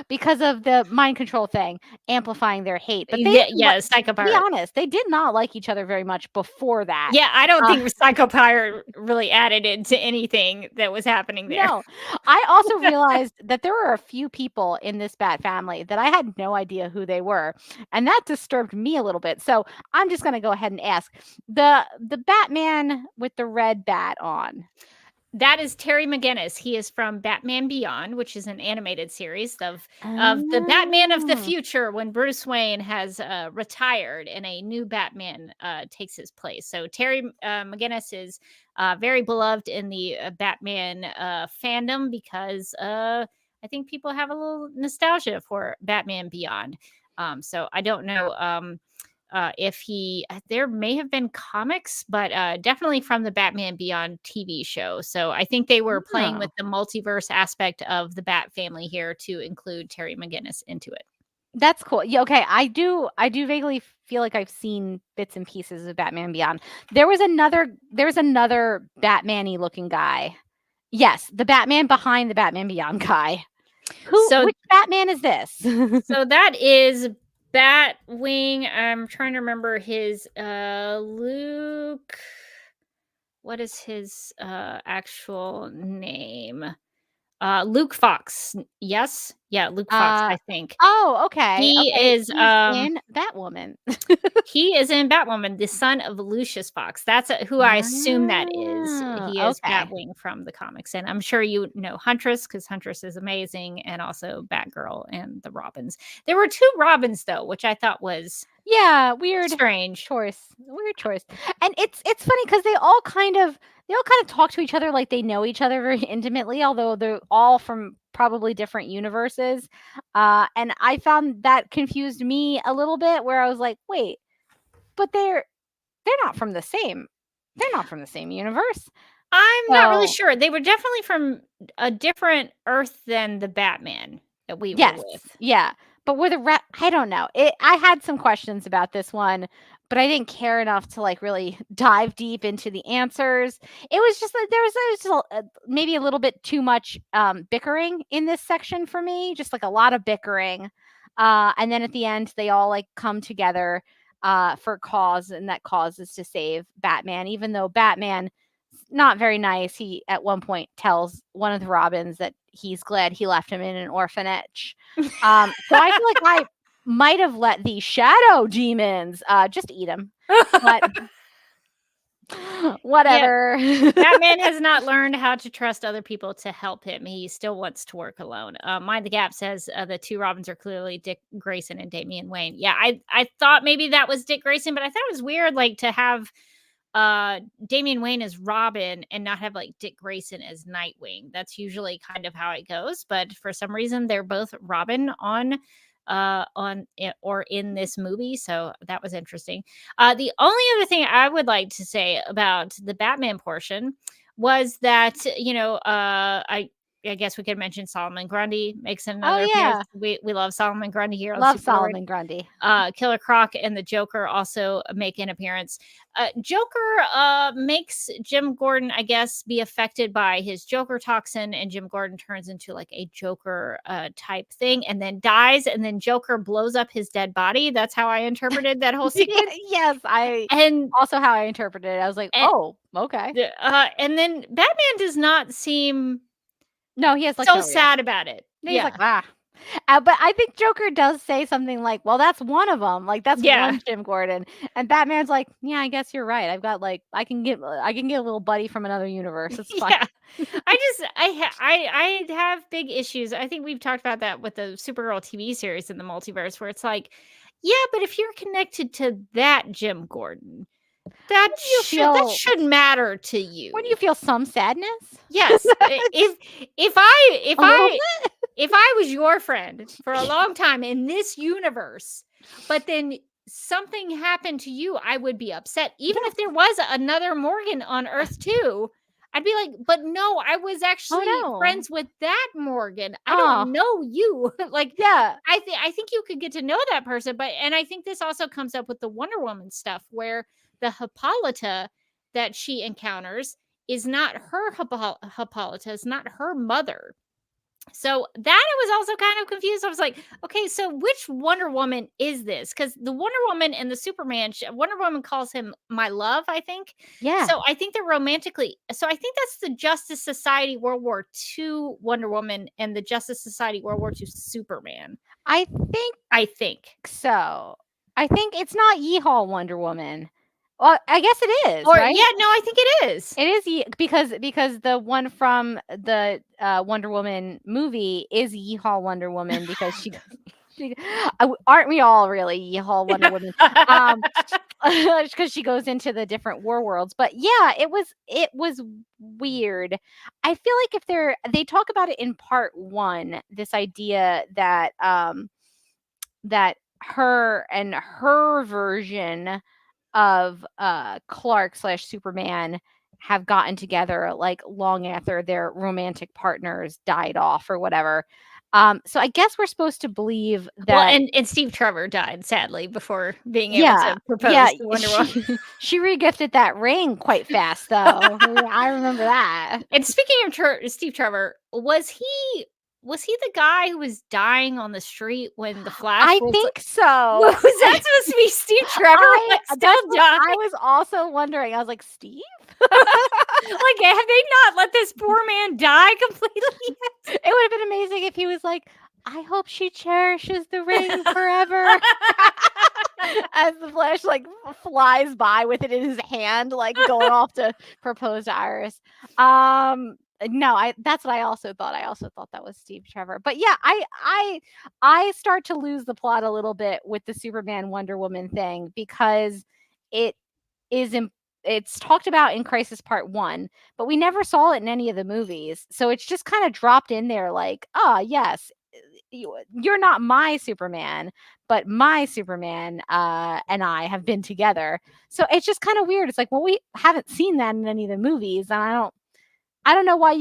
[SPEAKER 2] because of the mind control thing, amplifying their hate. But
[SPEAKER 1] Psycho
[SPEAKER 2] to be
[SPEAKER 1] Pirate.
[SPEAKER 2] honest, they did not like each other very much before that.
[SPEAKER 1] Yeah, I don't think Psycho Pirate really added into anything that was happening there.
[SPEAKER 2] No, I also realized that there were a few people in this Bat family that I had no idea who they were, and that disturbed me a little bit. So I'm just going to go ahead and ask the Batman with the red bat on.
[SPEAKER 1] That is Terry McGinnis. He is from Batman Beyond, which is an animated series of the Batman of the future when Bruce Wayne has retired and a new Batman takes his place. So Terry McGinnis is very beloved in the Batman fandom because I think people have a little nostalgia for Batman Beyond. So I don't know if there may have been comics, but definitely from the Batman Beyond TV show. So I think they were playing with the multiverse aspect of the Bat family here to include Terry McGinnis into it.
[SPEAKER 2] That's cool. Yeah, okay. I do vaguely feel like I've seen bits and pieces of Batman Beyond. There was another Batman-y looking guy. Yes, the Batman behind the Batman Beyond guy. Which Batman is this?
[SPEAKER 1] So that is Batwing. I'm trying to remember his Luke. What is his actual name? Luke Fox. Yes. Yeah, Luke Fox, I think.
[SPEAKER 2] Oh, okay.
[SPEAKER 1] He is
[SPEAKER 2] in Batwoman.
[SPEAKER 1] He is in Batwoman, the son of Lucius Fox. That's who I assume that is. He is Batwing from the comics. And I'm sure you know Huntress because Huntress is amazing, and also Batgirl and the Robins. There were two Robins though, which I thought was
[SPEAKER 2] weird,
[SPEAKER 1] strange
[SPEAKER 2] choice. Weird choice. And it's funny because they all kind of talk to each other like they know each other very intimately, although they're all from probably different universes. And I found that confused me a little bit, where I was like, wait, but they're not from the same universe.
[SPEAKER 1] I'm not really sure. They were definitely from a different Earth than the Batman that we were with.
[SPEAKER 2] Yeah. But were I don't know. I had some questions about this one, but I didn't care enough to like really dive deep into the answers. It was just like there was maybe a little bit too much bickering in this section for me, just like a lot of bickering. And then at the end, they all like come together for a cause, and that cause is to save Batman, even though Batman not very nice. He at one point tells one of the Robins that he's glad he left him in an orphanage. So I feel like I might have let the shadow demons just eat him. But whatever.
[SPEAKER 1] Yeah. Batman has not learned how to trust other people to help him. He still wants to work alone. Mind the Gap says the two Robins are clearly Dick Grayson and Damian Wayne. Yeah, I thought maybe that was Dick Grayson, but I thought it was weird like to have Damian Wayne as Robin and not have like Dick Grayson as Nightwing. That's usually kind of how it goes, but for some reason they're both Robin on or in this movie, so that was interesting. The only other thing I would like to say about the Batman portion was that I guess we could mention Solomon Grundy makes
[SPEAKER 2] Oh
[SPEAKER 1] another
[SPEAKER 2] yeah,
[SPEAKER 1] appearance. We love Solomon Grundy here on
[SPEAKER 2] love
[SPEAKER 1] Supergirl Radio.
[SPEAKER 2] Solomon Grundy.
[SPEAKER 1] Killer Croc and the Joker also make an appearance. Joker makes Jim Gordon, I guess, be affected by his Joker toxin, and Jim Gordon turns into like a Joker type thing, and then dies, and then Joker blows up his dead body. That's how I interpreted that whole sequence.
[SPEAKER 2] Yes, I
[SPEAKER 1] And
[SPEAKER 2] also how I interpreted it. I was like,
[SPEAKER 1] And-
[SPEAKER 2] oh, okay.
[SPEAKER 1] and then Batman does not seem
[SPEAKER 2] No, he has like
[SPEAKER 1] so
[SPEAKER 2] no
[SPEAKER 1] sad about it.
[SPEAKER 2] He's like, ah. But I think Joker does say something like, well, that's one of them. Like, that's one Jim Gordon. And Batman's like, yeah, I guess you're right. I've got like, I can get a little buddy from another universe. It's fine.
[SPEAKER 1] Yeah. I have big issues. I think we've talked about that with the Supergirl TV series in the multiverse, where it's like, yeah, but if you're connected to that Jim Gordon, that should matter to you.
[SPEAKER 2] When you feel some sadness?
[SPEAKER 1] Yes. if I was your friend for a long time in this universe, but then something happened to you, I would be upset. Even if there was another Morgan on Earth too, I'd be like, but no, I was actually friends with that Morgan. I don't know you. Like,
[SPEAKER 2] yeah,
[SPEAKER 1] I think you could get to know that person. And I think this also comes up with the Wonder Woman stuff, where the Hippolyta that she encounters is not her Hippolyta, it's not her mother. So that I was also kind of confused. I was like, okay, so which Wonder Woman is this? Because the Wonder Woman and the Superman, Wonder Woman calls him my love, I think.
[SPEAKER 2] Yeah.
[SPEAKER 1] So I think they're romantically. So I think that's the Justice Society World War II Wonder Woman and the Justice Society World War II Superman.
[SPEAKER 2] I think so. I think it's not Yeehaw Wonder Woman. Well, I guess it is.
[SPEAKER 1] Or
[SPEAKER 2] right?
[SPEAKER 1] yeah, no, I think it is.
[SPEAKER 2] It is because the one from the Wonder Woman movie is Yeehaw Wonder Woman because aren't we all really Yeehaw Wonder Woman? Because she goes into the different war worlds. But yeah, it was weird. I feel like if they talk about it in part 1, this idea that that her version of Clark/Superman have gotten together like long after their romantic partners died off or whatever. So I guess we're supposed to believe that.
[SPEAKER 1] Well, and Steve Trevor died sadly before being able to propose to Wonder Woman.
[SPEAKER 2] She regifted that ring quite fast, though. I remember that.
[SPEAKER 1] And speaking of Steve Trevor, was he the guy who was dying on the street when the Flash?
[SPEAKER 2] I think so.
[SPEAKER 1] Was that supposed to be Steve Trevor?
[SPEAKER 2] I was also wondering. I was like, Steve?
[SPEAKER 1] Like, have they not let this poor man die completely yet?
[SPEAKER 2] It would have been amazing if he was like, I hope she cherishes the ring forever. As the Flash like flies by with it in his hand, like going off to propose to Iris. No, that's what I also thought. I also thought that was Steve Trevor. But yeah, I start to lose the plot a little bit with the Superman Wonder Woman thing because it's talked about in Crisis Part 1, but we never saw it in any of the movies. So it's just kind of dropped in there like, oh, yes, you're not my Superman, but my Superman and I have been together. So it's just kind of weird. It's like, well, we haven't seen that in any of the movies, and I don't know why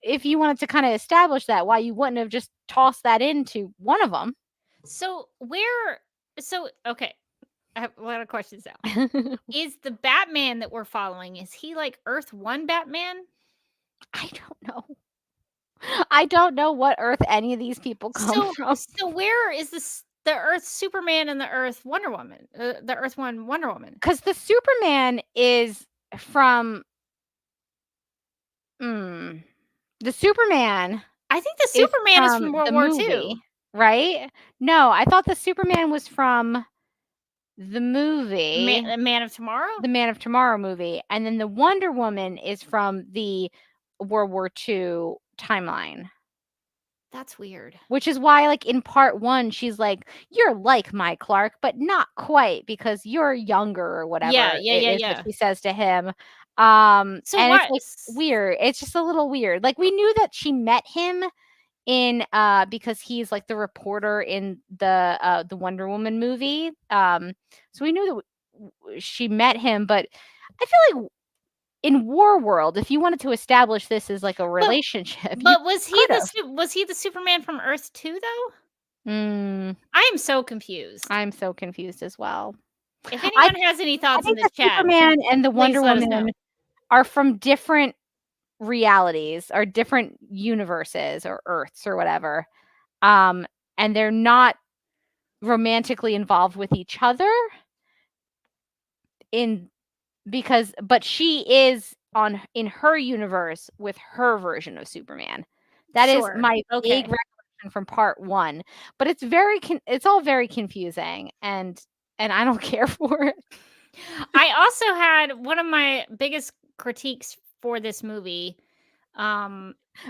[SPEAKER 2] if you wanted to kind of establish that, why you wouldn't have just tossed that into one of them.
[SPEAKER 1] Okay. I have a lot of questions now. Is the Batman that we're following, is he like Earth 1 Batman?
[SPEAKER 2] I don't know. I don't know what Earth any of these people come from.
[SPEAKER 1] So where is the Earth Superman and the Earth Wonder Woman? The Earth 1 Wonder Woman?
[SPEAKER 2] Because the Superman is from... The Superman.
[SPEAKER 1] I think the Superman is from World War II.
[SPEAKER 2] Right? No, I thought the Superman was from the movie.
[SPEAKER 1] Man of Tomorrow?
[SPEAKER 2] The Man of Tomorrow movie. And then the Wonder Woman is from the World War II timeline.
[SPEAKER 1] That's weird.
[SPEAKER 2] Which is why, like, in part 1, she's like, you're like my Clark, but not quite because you're younger or whatever. Yeah. What she says to him. It's like weird. It's just a little weird. Like, we knew that she met him in because he's like the reporter in the Wonder Woman movie. So we knew that she met him, but I feel like in War World, if you wanted to establish this as like a relationship,
[SPEAKER 1] But was he
[SPEAKER 2] could've.
[SPEAKER 1] was he the Superman from Earth 2 though?
[SPEAKER 2] Mm,
[SPEAKER 1] I am so confused.
[SPEAKER 2] I'm so confused as well.
[SPEAKER 1] If
[SPEAKER 2] I
[SPEAKER 1] anyone has any
[SPEAKER 2] I
[SPEAKER 1] thoughts in
[SPEAKER 2] think
[SPEAKER 1] the
[SPEAKER 2] the
[SPEAKER 1] chat,
[SPEAKER 2] Superman and the
[SPEAKER 1] please
[SPEAKER 2] Wonder
[SPEAKER 1] let us know.
[SPEAKER 2] Woman are from different realities or different universes or Earths or whatever. And they're not romantically involved with each other but she is in her universe with her version of Superman. That is
[SPEAKER 1] Sure.
[SPEAKER 2] my
[SPEAKER 1] Okay.
[SPEAKER 2] vague recollection from part 1, but it's it's all very confusing and I don't care for it.
[SPEAKER 1] I also had one of my biggest critiques for this movie.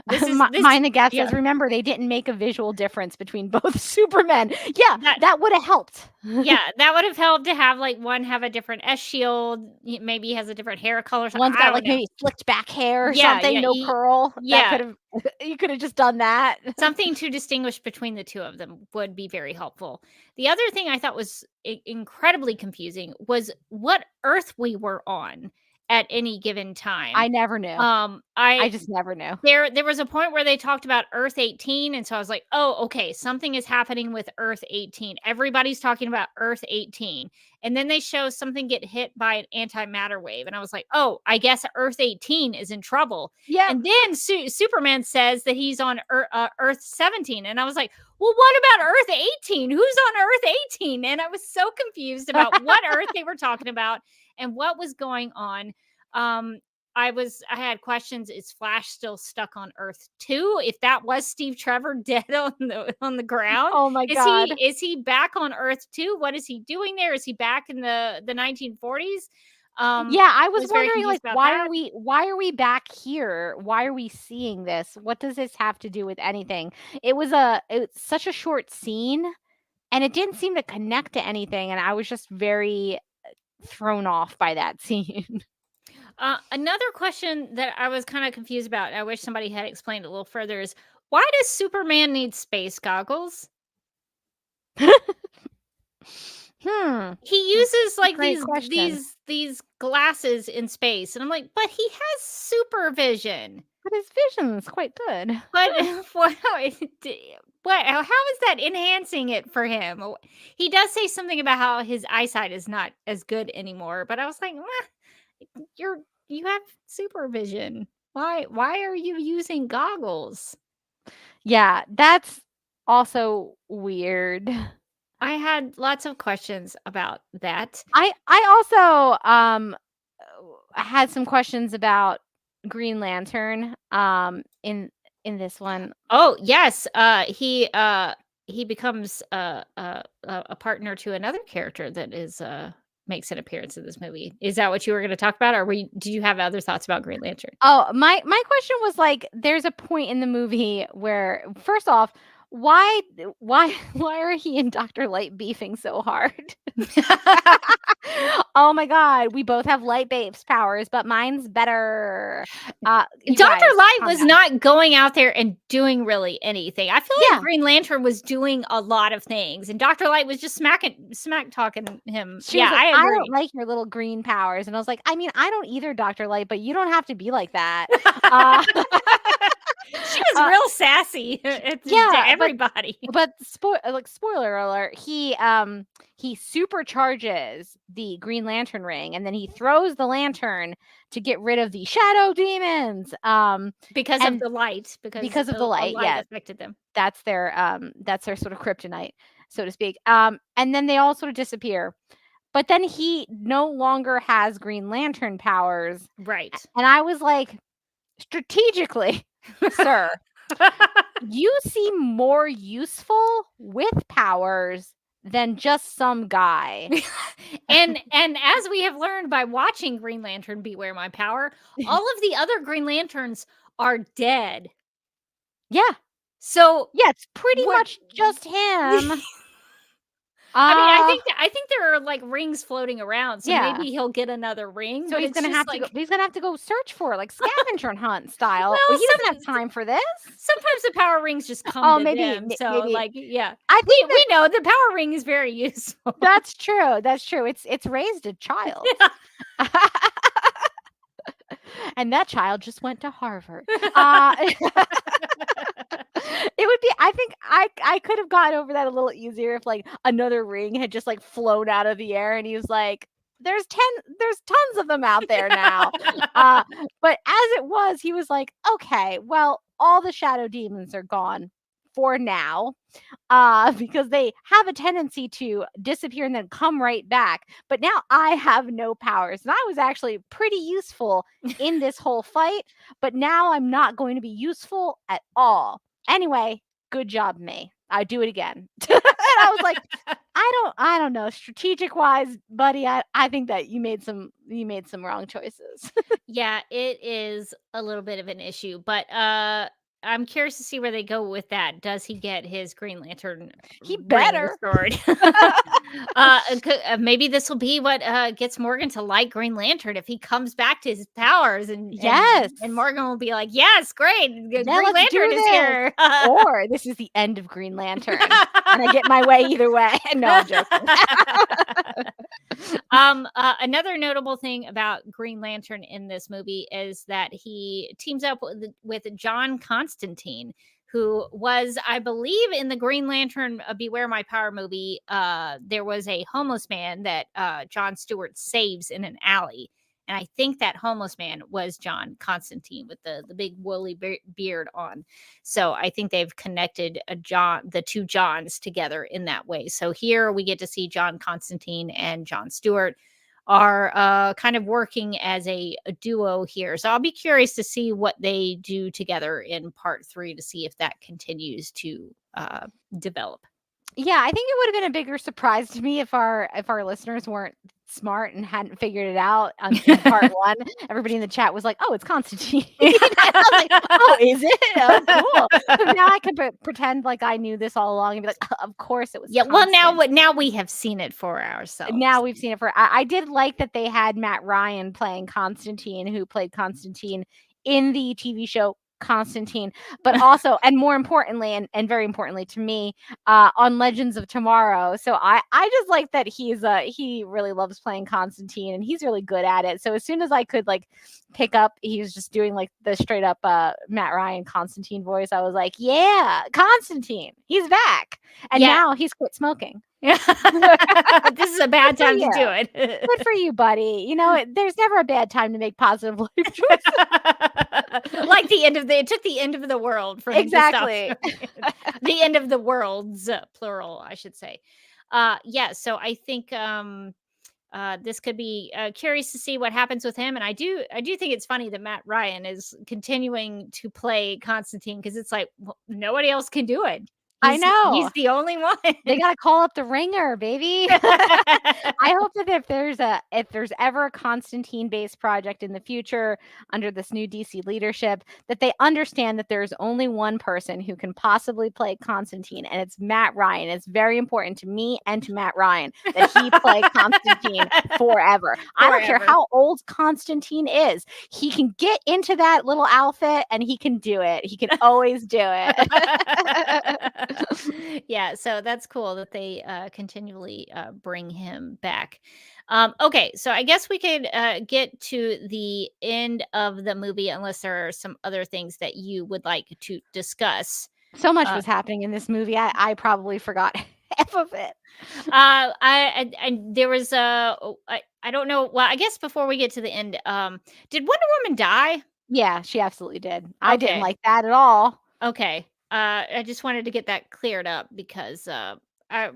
[SPEAKER 1] This is
[SPEAKER 2] Mine the Gat
[SPEAKER 1] yeah.
[SPEAKER 2] says, remember, they didn't make a visual difference between both Supermen. Yeah, that would have helped.
[SPEAKER 1] Yeah, that would have helped to have like one have a different S shield. Maybe he has a different hair color.
[SPEAKER 2] One's
[SPEAKER 1] I
[SPEAKER 2] got
[SPEAKER 1] don't
[SPEAKER 2] like
[SPEAKER 1] know.
[SPEAKER 2] maybe flicked back hair or
[SPEAKER 1] Yeah,
[SPEAKER 2] something,
[SPEAKER 1] yeah,
[SPEAKER 2] no curl.
[SPEAKER 1] yeah.
[SPEAKER 2] That could have you could have just done that.
[SPEAKER 1] Something to distinguish between the two of them would be very helpful. The other thing I thought was incredibly confusing was what Earth we were on at any given time.
[SPEAKER 2] I never knew. I just never knew.
[SPEAKER 1] There was a point where they talked about Earth 18, and so I was like, "Oh, okay, something is happening with Earth 18. Everybody's talking about Earth 18." And then they show something get hit by an antimatter wave, and I was like, "Oh, I guess Earth 18 is in trouble."
[SPEAKER 2] Yeah.
[SPEAKER 1] And then Superman says that he's on Earth 17, and I was like, "Well, what about Earth 18? Who's on Earth 18?" And I was so confused about what Earth they were talking about and what was going on. I had questions. Is Flash still stuck on Earth 2? If that was Steve Trevor dead on the ground,
[SPEAKER 2] oh my god,
[SPEAKER 1] is he back on Earth 2? What is he doing there? Is he back in the 1940s?
[SPEAKER 2] Yeah, I was wondering, like, why are we back here? Why are we seeing this? What does this have to do with anything? It was such a short scene, and it didn't seem to connect to anything, and I was just very thrown off by that scene.
[SPEAKER 1] Another question that I was kind of confused about, and I wish somebody had explained a little further, is why does Superman need space goggles? He uses like these glasses in space, and I'm like, but he has supervision.
[SPEAKER 2] But his vision's quite good.
[SPEAKER 1] But how is that enhancing it for him? He does say something about how his eyesight is not as good anymore, but I was like, you have supervision. Why are you using goggles?
[SPEAKER 2] Yeah, that's also weird.
[SPEAKER 1] I had lots of questions about that.
[SPEAKER 2] I also had some questions about Green Lantern in this one.
[SPEAKER 1] Oh, yes. He becomes a partner to another character that is makes an appearance in this movie. Is that what you were going to talk about, or did you have other thoughts about Green Lantern?
[SPEAKER 2] Oh, my question was, like, there's a point in the movie where, first off, why are he and Dr. Light beefing so hard? Oh my god, we both have light babes powers, but mine's better.
[SPEAKER 1] Dr. Light was not going out there and doing really anything. I feel like Green Lantern was doing a lot of things, and Dr. Light was just smack talking him.
[SPEAKER 2] She was like, I don't like your little green powers, and I was like, I mean, I don't either, Dr. Light, but you don't have to be like that.
[SPEAKER 1] She was real sassy to everybody.
[SPEAKER 2] But spoiler alert, he supercharges the Green Lantern ring, and then he throws the lantern to get rid of the shadow demons.
[SPEAKER 1] Because of the light. Because
[SPEAKER 2] of the light, yeah,
[SPEAKER 1] affected them.
[SPEAKER 2] That's their sort of kryptonite, so to speak. And then they all sort of disappear. But then he no longer has Green Lantern powers.
[SPEAKER 1] Right.
[SPEAKER 2] And I was like, strategically, sir, you seem more useful with powers than just some guy.
[SPEAKER 1] and as we have learned by watching Green Lantern Beware My Power, all of the other Green Lanterns are dead.
[SPEAKER 2] Yeah.
[SPEAKER 1] So
[SPEAKER 2] yeah, it's pretty much just him.
[SPEAKER 1] I mean, I think there are like rings floating around, so maybe he'll get another ring.
[SPEAKER 2] So he's gonna have to go search for it, like scavenger hunt style. Well, he doesn't have time for this.
[SPEAKER 1] Sometimes the power rings just come to them. So
[SPEAKER 2] maybe.
[SPEAKER 1] yeah,
[SPEAKER 2] I think
[SPEAKER 1] we know the power ring is very useful.
[SPEAKER 2] That's true. That's true. It's raised a child. And that child just went to Harvard. It would be, I think I could have gotten over that a little easier if like another ring had just like flown out of the air and he was like, there's tons of them out there now. But as it was, he was like, okay, well, all the shadow demons are gone for now. Because they have a tendency to disappear and then come right back. But now I have no powers. And I was actually pretty useful in this whole fight, but now I'm not going to be useful at all. Anyway, good job, me. I do it again. And I was like, I don't know. Strategic wise, buddy, I think that you made some wrong choices.
[SPEAKER 1] Yeah, it is a little bit of an issue, but I'm curious to see where they go with that. Does he get his Green Lantern
[SPEAKER 2] He
[SPEAKER 1] ring
[SPEAKER 2] better.
[SPEAKER 1] restored? Maybe this will be what gets Morgan to like Green Lantern if he comes back to his powers, and
[SPEAKER 2] Yes.
[SPEAKER 1] and Morgan will be like, "Yes, great, Green
[SPEAKER 2] Now let's do
[SPEAKER 1] Lantern is here."
[SPEAKER 2] Or this is the end of Green Lantern, and I get my way either way. No, I'm joking.
[SPEAKER 1] Another notable thing about Green Lantern in this movie is that he teams up with John Constantine, who was, I believe, in the Green Lantern Beware My Power movie. There was a homeless man that John Stewart saves in an alley. And I think that homeless man was John Constantine with the big woolly beard on. So I think they've connected the two Johns together in that way. So here we get to see John Constantine and John Stewart are kind of working as a duo here. So I'll be curious to see what they do together in part 3 to see if that continues to develop.
[SPEAKER 2] Yeah, I think it would have been a bigger surprise to me if our listeners weren't smart and hadn't figured it out in part 1. Everybody in the chat was like, "Oh, it's Constantine." And I was like, "Oh, is it? Oh, cool." So now I can pretend like I knew this all along and be like, "Of course it was."
[SPEAKER 1] Yeah, well,
[SPEAKER 2] Constantine."
[SPEAKER 1] now we have seen it for ourselves.
[SPEAKER 2] Now we've seen it for. I did like that they had Matt Ryan playing Constantine, who played Constantine in the TV show Constantine, but also, and more importantly, and very importantly to me, on Legends of Tomorrow. So I just like that he really loves playing Constantine, and he's really good at it. So as soon as I could like pick up, he was just doing like the straight up Matt Ryan Constantine voice. I was like, yeah, Constantine, he's back, and now he's quit smoking.
[SPEAKER 1] This is a bad time to do it.
[SPEAKER 2] Good for you, buddy. You know, there's never a bad time to make positive life choices.
[SPEAKER 1] Like it took the end of the world for him
[SPEAKER 2] exactly.
[SPEAKER 1] to stop. The end of the worlds, plural, I should say. So I think this could be curious to see what happens with him. And I do think it's funny that Matt Ryan is continuing to play Constantine, because it's like, well, nobody else can do it.
[SPEAKER 2] I know.
[SPEAKER 1] He's the only one.
[SPEAKER 2] They got to call up the ringer, baby. I hope that if there's ever a Constantine-based project in the future under this new DC leadership, that they understand that there's only one person who can possibly play Constantine, and it's Matt Ryan. It's very important to me and to Matt Ryan that he play Constantine forever. I don't care how old Constantine is. He can get into that little outfit and he can do it. He can always do it.
[SPEAKER 1] Yeah, so that's cool that they continually bring him back. Okay, so I guess we could get to the end of the movie, unless there are some other things that you would like to discuss.
[SPEAKER 2] So much was happening in this movie. I probably forgot half of it.
[SPEAKER 1] There was I don't know. Well, I guess before we get to the end, did Wonder Woman die?
[SPEAKER 2] Yeah, she absolutely did. I didn't like that at all.
[SPEAKER 1] Okay. I just wanted to get that cleared up, because I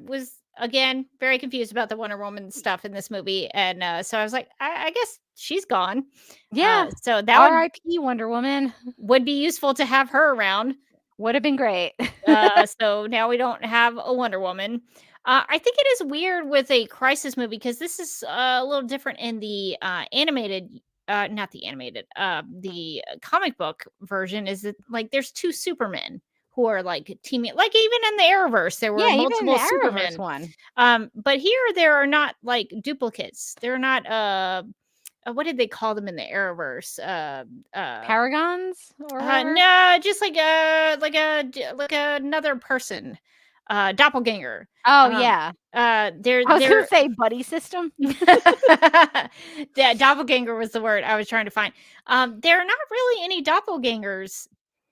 [SPEAKER 1] was, again, very confused about the Wonder Woman stuff in this movie. And so I was like, I guess she's gone.
[SPEAKER 2] Yeah.
[SPEAKER 1] So that
[SPEAKER 2] R.I.P. Wonder Woman.
[SPEAKER 1] Would be useful to have her around.
[SPEAKER 2] Would have been great.
[SPEAKER 1] So now we don't have a Wonder Woman. I think it is weird with a crisis movie, because this is a little different in the animated. Not the animated, the comic book version, is that like there's two Supermen who are like teaming, like even in the Arrowverse there were multiple Supermen.
[SPEAKER 2] One.
[SPEAKER 1] But here there are not like duplicates. They're not what did they call them in the Arrowverse?
[SPEAKER 2] Paragons? Or
[SPEAKER 1] no, just like another person. doppelganger.
[SPEAKER 2] Oh,
[SPEAKER 1] Um,
[SPEAKER 2] yeah.
[SPEAKER 1] They're
[SPEAKER 2] I was gonna
[SPEAKER 1] they're
[SPEAKER 2] say buddy system.
[SPEAKER 1] yeah, doppelganger was the word I was trying to find. There are not really any doppelgangers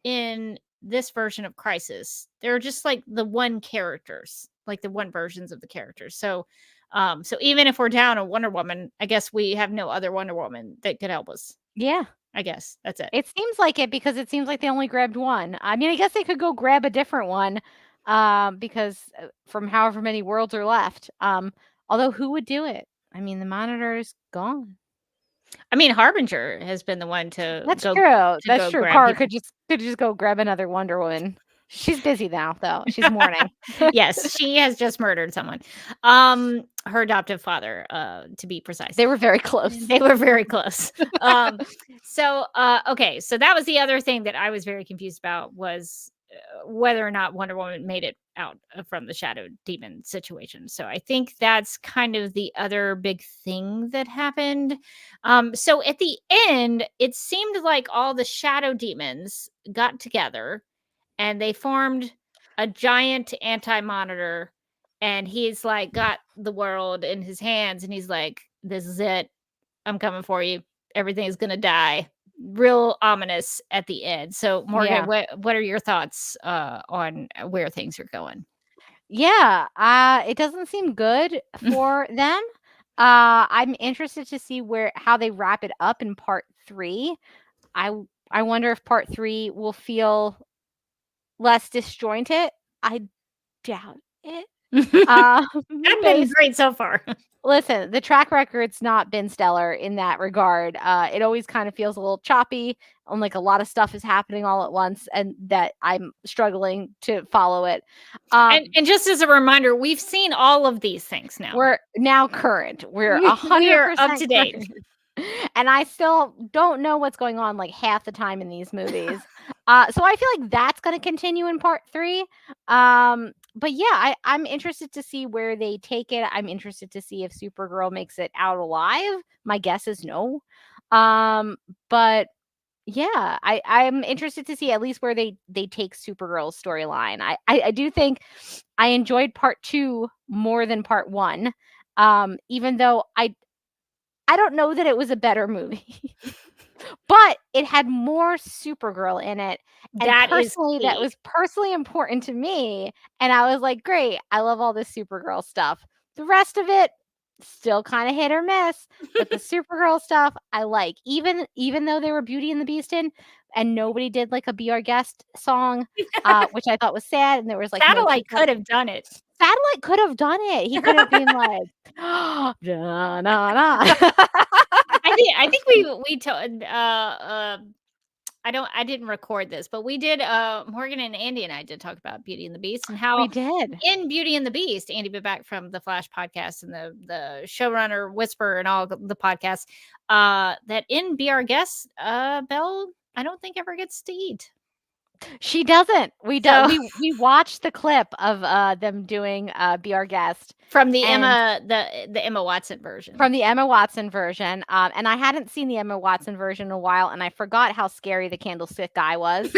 [SPEAKER 1] in this version of Crisis. They're just like the one characters, like the one versions of the characters. So even if we're down a Wonder Woman, I guess we have no other Wonder Woman that could help us.
[SPEAKER 2] Yeah.
[SPEAKER 1] I guess that's it.
[SPEAKER 2] It seems like it because it seems like they only grabbed one. I mean, I guess they could go grab a different one, because from however many worlds are left. Although who would do it? I mean, the Monitor's gone.
[SPEAKER 1] I mean, Harbinger has been the one to
[SPEAKER 2] That's
[SPEAKER 1] go
[SPEAKER 2] true.
[SPEAKER 1] to
[SPEAKER 2] That's
[SPEAKER 1] go
[SPEAKER 2] true.
[SPEAKER 1] grab
[SPEAKER 2] Kara
[SPEAKER 1] people.
[SPEAKER 2] could just go grab another Wonder Woman. She's busy now, though. She's mourning.
[SPEAKER 1] Yes, she has just murdered someone. Her adoptive father, to be precise.
[SPEAKER 2] They were very close.
[SPEAKER 1] They were very close. Okay, so that was the other thing that I was very confused about was whether or not Wonder Woman made it out from the shadow demon situation. So I think that's kind of the other big thing that happened. So at the end, it seemed like all the shadow demons got together and they formed a giant anti-monitor, and he's like got the world in his hands and he's like, this is it, I'm coming for you, everything's gonna die. Real ominous at the end. So Morgan,
[SPEAKER 2] Yeah.
[SPEAKER 1] what are your thoughts on where things are going?
[SPEAKER 2] Yeah, it doesn't seem good for them. I'm interested to see how they wrap it up in part 3. I wonder if part 3 will feel less disjointed. I doubt it.
[SPEAKER 1] I've been
[SPEAKER 2] Based
[SPEAKER 1] great so far.
[SPEAKER 2] Listen, the track record's not been stellar in that regard. It always kind of feels a little choppy, and like a lot of stuff is happening all at once, and that I'm struggling to follow it.
[SPEAKER 1] And just as a reminder, we've seen all of these things now.
[SPEAKER 2] We're now current. We're
[SPEAKER 1] We
[SPEAKER 2] 100%
[SPEAKER 1] are up to date.
[SPEAKER 2] current. And I still don't know what's going on like half the time in these movies. So I feel like that's going to continue in part 3. But yeah, I'm interested to see where they take it. I'm interested to see if Supergirl makes it out alive. My guess is no. But yeah, I'm interested to see at least where they take Supergirl's storyline. I do think I enjoyed part 2 more than part 1. Even though I don't know that it was a better movie. But it had more Supergirl in it. And
[SPEAKER 1] That is
[SPEAKER 2] personally, that
[SPEAKER 1] key.
[SPEAKER 2] was personally important to me. And I was like, great, I love all this Supergirl stuff. The rest of it, still kind of hit or miss. But the Supergirl stuff, I like. Even though they were Beauty and the Beast in, and nobody did like a Be Our Guest song, which I thought was sad. And there was like
[SPEAKER 1] Satellite could have done it.
[SPEAKER 2] Satellite could have done it. He could have been like, da, na, na.
[SPEAKER 1] I think we told I didn't record this, but we did Morgan and Andy and I did talk about Beauty and the Beast and how
[SPEAKER 2] We did.
[SPEAKER 1] in Beauty and the Beast, Andy back from the Flash podcast and the showrunner Whisper and all the podcasts, that in Be Our Guest, Belle, I don't think ever gets to eat.
[SPEAKER 2] She doesn't. We
[SPEAKER 1] So-
[SPEAKER 2] we watched the clip of them doing Be Our Guest
[SPEAKER 1] From the
[SPEAKER 2] And-
[SPEAKER 1] the Emma Watson version.
[SPEAKER 2] from the Emma Watson version. And I hadn't seen the Emma Watson version in a while, and I forgot how scary the candlestick guy was.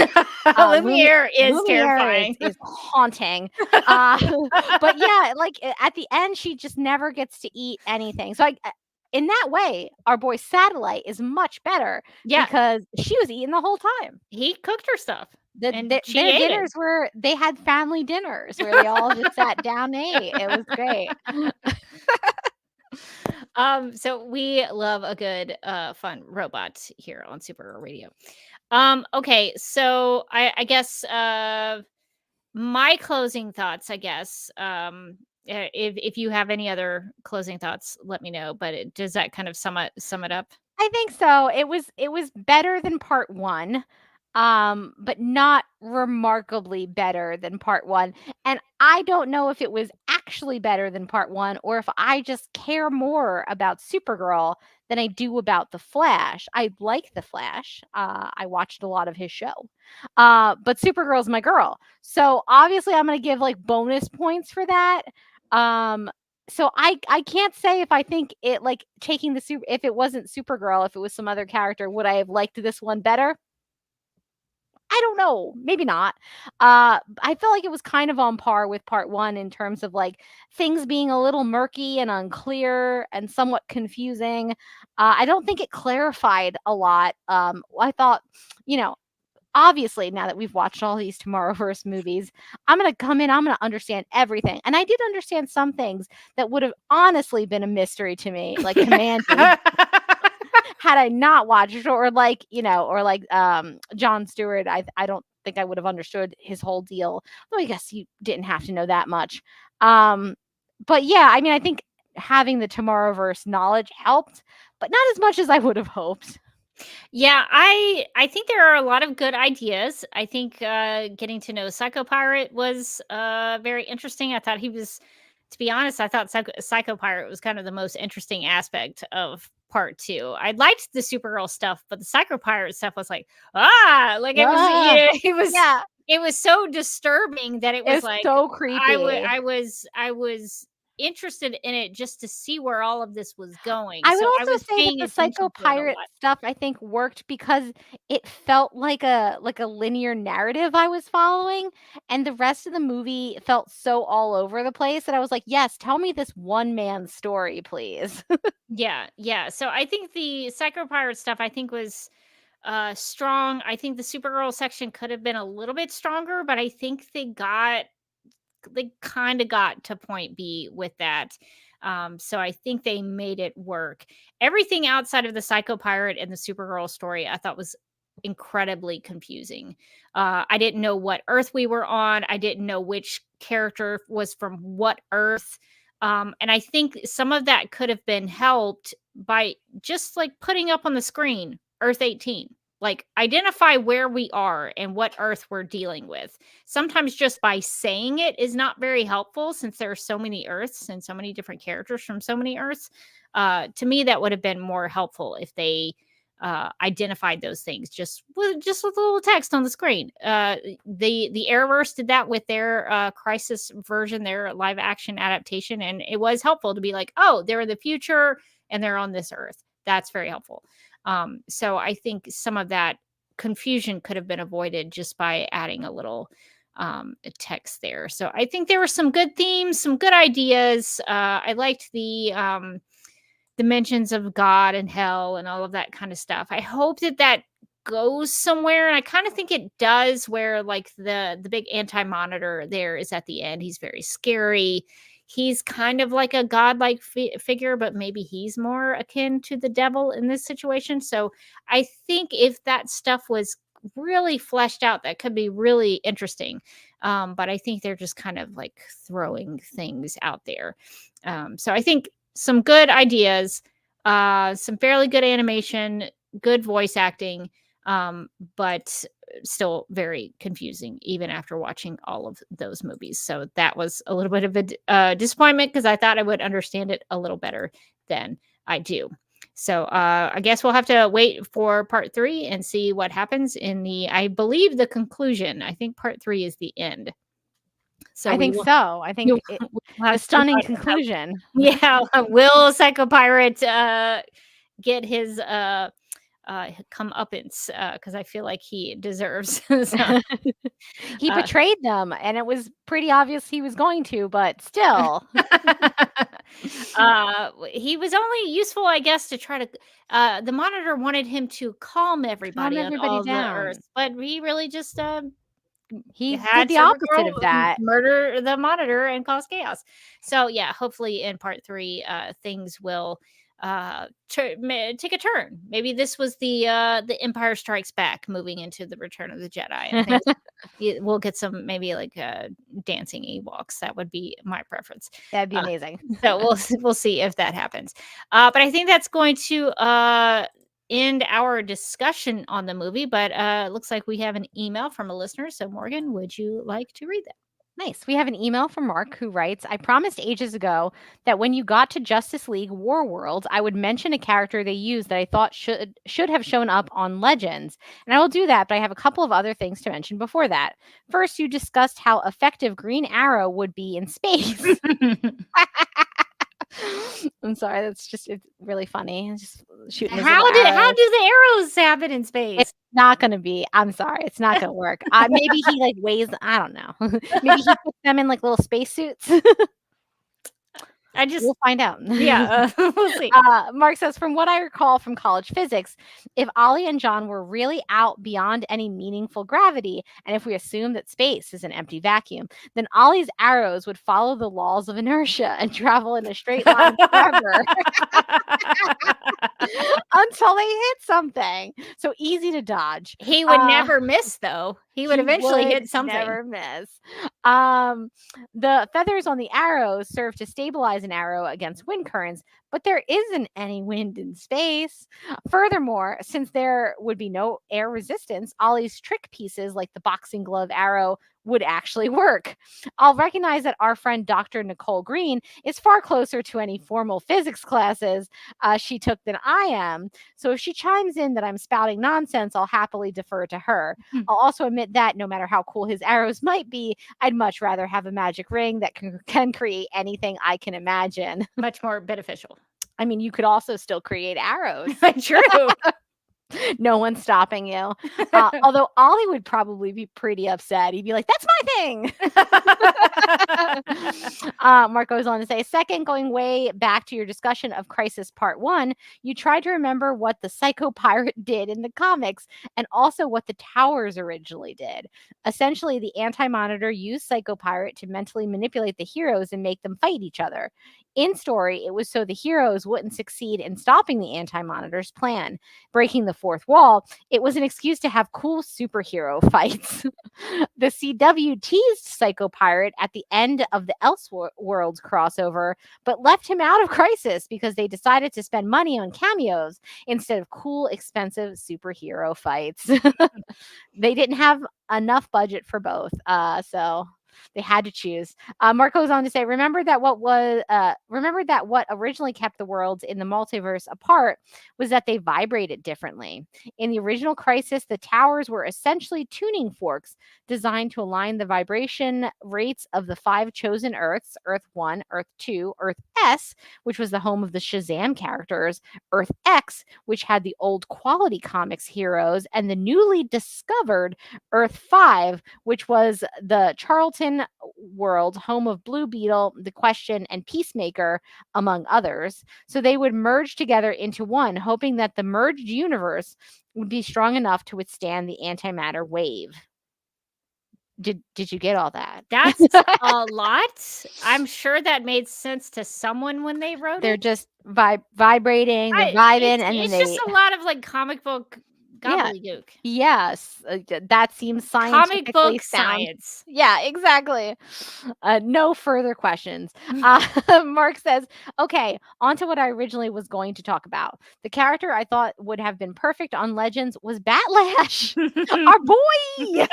[SPEAKER 1] Lumiere is
[SPEAKER 2] Lumiere
[SPEAKER 1] terrifying.
[SPEAKER 2] is haunting. But yeah, like at the end, she just never gets to eat anything. So in that way, our boy Satellite is much better
[SPEAKER 1] Yeah,
[SPEAKER 2] because she was eating the whole time.
[SPEAKER 1] he cooked her stuff. And
[SPEAKER 2] Their
[SPEAKER 1] she ate it.
[SPEAKER 2] dinners they had family dinners where they all just sat down and ate. It was great.
[SPEAKER 1] So we love a good fun robot here on Supergirl Radio. Okay, so I guess my closing thoughts, I guess. If you have any other closing thoughts, let me know. But does that kind of sum it up?
[SPEAKER 2] I think so. It was better than part 1. But not remarkably better than part 1. And I don't know if it was actually better than part 1 or if I just care more about Supergirl than I do about the Flash. I like the Flash. I watched a lot of his show. But Supergirl's my girl. So obviously I'm going to give like bonus points for that. So I can't say if I think it like taking if it wasn't Supergirl, if it was some other character, would I have liked this one better? I don't know, maybe not. I felt like it was kind of on par with part one in terms of like things being a little murky and unclear and somewhat confusing. I don't think it clarified a lot. I thought, you know, obviously now that we've watched all these Tomorrowverse movies, I'm gonna come in, I'm gonna understand everything. And I did understand some things that would have honestly been a mystery to me, like Commandy, had I not watched it, or like, Jon Stewart. I don't think I would have understood his whole deal. Though I guess you didn't have to know that much. Um, but yeah, I mean, I think having the Tomorrowverse knowledge helped, but not as much as I would have hoped.
[SPEAKER 1] Yeah, I think there are a lot of good ideas. I think getting to know Psycho Pirate was very interesting. I thought he was, to be honest, I thought Psycho Pirate was kind of the most interesting aspect of part two. I liked the Supergirl stuff, but the Psycho Pirate stuff was like, like it was,
[SPEAKER 2] Ah,
[SPEAKER 1] yeah,
[SPEAKER 2] yeah,
[SPEAKER 1] it was so disturbing that it was
[SPEAKER 2] it's
[SPEAKER 1] like
[SPEAKER 2] so creepy.
[SPEAKER 1] I was interested in it just to see where all of this was going.
[SPEAKER 2] I would
[SPEAKER 1] So I
[SPEAKER 2] also
[SPEAKER 1] was
[SPEAKER 2] say that
[SPEAKER 1] paying
[SPEAKER 2] the
[SPEAKER 1] attention
[SPEAKER 2] Psycho
[SPEAKER 1] to it a
[SPEAKER 2] Pirate
[SPEAKER 1] lot.
[SPEAKER 2] stuff, I think, worked because it felt like a linear narrative I was following, and the rest of the movie felt so all over the place that I was like, "Yes, tell me this one man's story, please."
[SPEAKER 1] Yeah, yeah. So I think the Psycho Pirate stuff I think was strong. I think the Supergirl section could have been a little bit stronger, but I think they kind of got to point B with that. So I think they made it work. Everything outside of the Psycho Pirate and the Supergirl story I thought was incredibly confusing. I didn't know what Earth we were on. I didn't know which character was from what Earth. And I think some of that could have been helped by just like putting up on the screen Earth 18. Like identify where we are and what Earth we're dealing with. Sometimes just by saying it is not very helpful since there are so many Earths and so many different characters from so many Earths. To me, that would have been more helpful if they identified those things just with a little text on the screen. The Arrowverse did that with their Crisis version, their live action adaptation, and it was helpful to be like, oh, they're in the future and they're on this Earth. That's very helpful. So I think some of that confusion could have been avoided just by adding a little text there. So I think there were some good themes, some good ideas. I liked the mentions of God and hell and all of that kind of stuff. I hope that goes somewhere, and I kind of think it does, where like the big anti-monitor there is at the end. He's very scary. He's kind of like a godlike figure, but maybe he's more akin to the devil in this situation. So I think if that stuff was really fleshed out, that could be really interesting. But I think they're just kind of like throwing things out there. So I think some good ideas, some fairly good animation, good voice acting, but still very confusing even after watching all of those movies. So that was a little bit of a disappointment because I thought I would understand it a little better than I do. So I guess we'll have to wait for part 3 and see what happens I believe the conclusion. I think part 3 is the end. So
[SPEAKER 2] I think so. I think a stunning conclusion.
[SPEAKER 1] Yeah, will Psycho Pirate get his comeuppance? Because I feel like he deserves.
[SPEAKER 2] He betrayed them, and it was pretty obvious he was going to, but still.
[SPEAKER 1] He was only useful, I guess, to try to. The Monitor wanted him to calm everybody on all
[SPEAKER 2] down.
[SPEAKER 1] the Earth, but he really just
[SPEAKER 2] he
[SPEAKER 1] had
[SPEAKER 2] did the opposite of that.
[SPEAKER 1] Murder the Monitor and cause chaos. So yeah, hopefully in part 3, things will take a turn. Maybe this was the Empire Strikes Back moving into the Return of the Jedi. And we'll get some maybe like dancing Ewoks. That would be my preference.
[SPEAKER 2] That'd be amazing.
[SPEAKER 1] So we'll see if that happens. But I think that's going to end our discussion on the movie. But it looks like we have an email from a listener. So Morgan, would you like to read that?
[SPEAKER 2] Nice. We have an email from Mark who writes, I promised ages ago that when you got to Justice League War World, I would mention a character they used that I thought should have shown up on Legends. And I will do that, but I have a couple of other things to mention before that. First, you discussed how effective Green Arrow would be in space. I'm sorry. That's just it's really funny. It's just shooting his
[SPEAKER 1] How
[SPEAKER 2] little
[SPEAKER 1] do
[SPEAKER 2] arrows.
[SPEAKER 1] the arrows happen in space?
[SPEAKER 2] It's not gonna be. I'm sorry. It's not gonna work. Maybe he like weighs. I don't know. Maybe he puts them in like little spacesuits.
[SPEAKER 1] I just
[SPEAKER 2] We'll find out.
[SPEAKER 1] yeah, we'll see.
[SPEAKER 2] Mark says, from what I recall from college physics, if Ollie and John were really out beyond any meaningful gravity, and if we assume that space is an empty vacuum, then Ollie's arrows would follow the laws of inertia and travel in a straight line forever until they hit something. So easy to dodge.
[SPEAKER 1] He would never miss, though. He would eventually hit something.
[SPEAKER 2] Never miss. The feathers on the arrows serve to stabilize an arrow against wind currents, but there isn't any wind in space. Furthermore, since there would be no air resistance, Ollie's trick pieces, like the boxing glove arrow, would actually work. I'll recognize that our friend Dr. Nicole Green is far closer to any formal physics classes she took than I am. So if she chimes in that I'm spouting nonsense, I'll happily defer to her. I'll also admit that no matter how cool his arrows might be, I'd much rather have a magic ring that can create anything I can imagine.
[SPEAKER 1] Much more beneficial.
[SPEAKER 2] I mean, you could also still create arrows.
[SPEAKER 1] True.
[SPEAKER 2] No one's stopping you. Although Ollie would probably be pretty upset. He'd be like, that's my thing. Mark goes on to say, second, going way back to your discussion of Crisis Part 1, you tried to remember what the Psycho Pirate did in the comics and also what the Towers originally did. Essentially, the Anti-Monitor used Psycho Pirate to mentally manipulate the heroes and make them fight each other. In story, it was so the heroes wouldn't succeed in stopping the Anti-Monitor's plan. Breaking the fourth wall, it was an excuse to have cool superhero fights. The CW teased Psycho Pirate at the end of the Elseworlds crossover, but left him out of Crisis because they decided to spend money on cameos instead of cool, expensive superhero fights. They didn't have enough budget for both, so they had to choose. Mark goes on to say, remember that what originally kept the worlds in the multiverse apart was that they vibrated differently. In the original Crisis, the towers were essentially tuning forks designed to align the vibration rates of the 5 chosen Earths: Earth 1, Earth 2, Earth S, which was the home of the Shazam characters, Earth X, which had the old Quality Comics heroes, and the newly discovered Earth 5, which was the Charlton world, home of Blue Beetle, The Question, and Peacemaker, among others. So they would merge together into one, hoping that the merged universe would be strong enough to withstand the antimatter wave. Did you get all that?
[SPEAKER 1] That's a lot. I'm sure that made sense to someone when they wrote
[SPEAKER 2] They're
[SPEAKER 1] it.
[SPEAKER 2] just vibrating, they're vibing, and then
[SPEAKER 1] it's just a lot of like comic book gobbledygook.
[SPEAKER 2] Yes, that seems
[SPEAKER 1] Comic
[SPEAKER 2] scientifically
[SPEAKER 1] book
[SPEAKER 2] sound.
[SPEAKER 1] science.
[SPEAKER 2] Yeah, exactly. No further questions. Mark says, okay, on to what I originally was going to talk about. The character I thought would have been perfect on Legends was Batlash, our boy.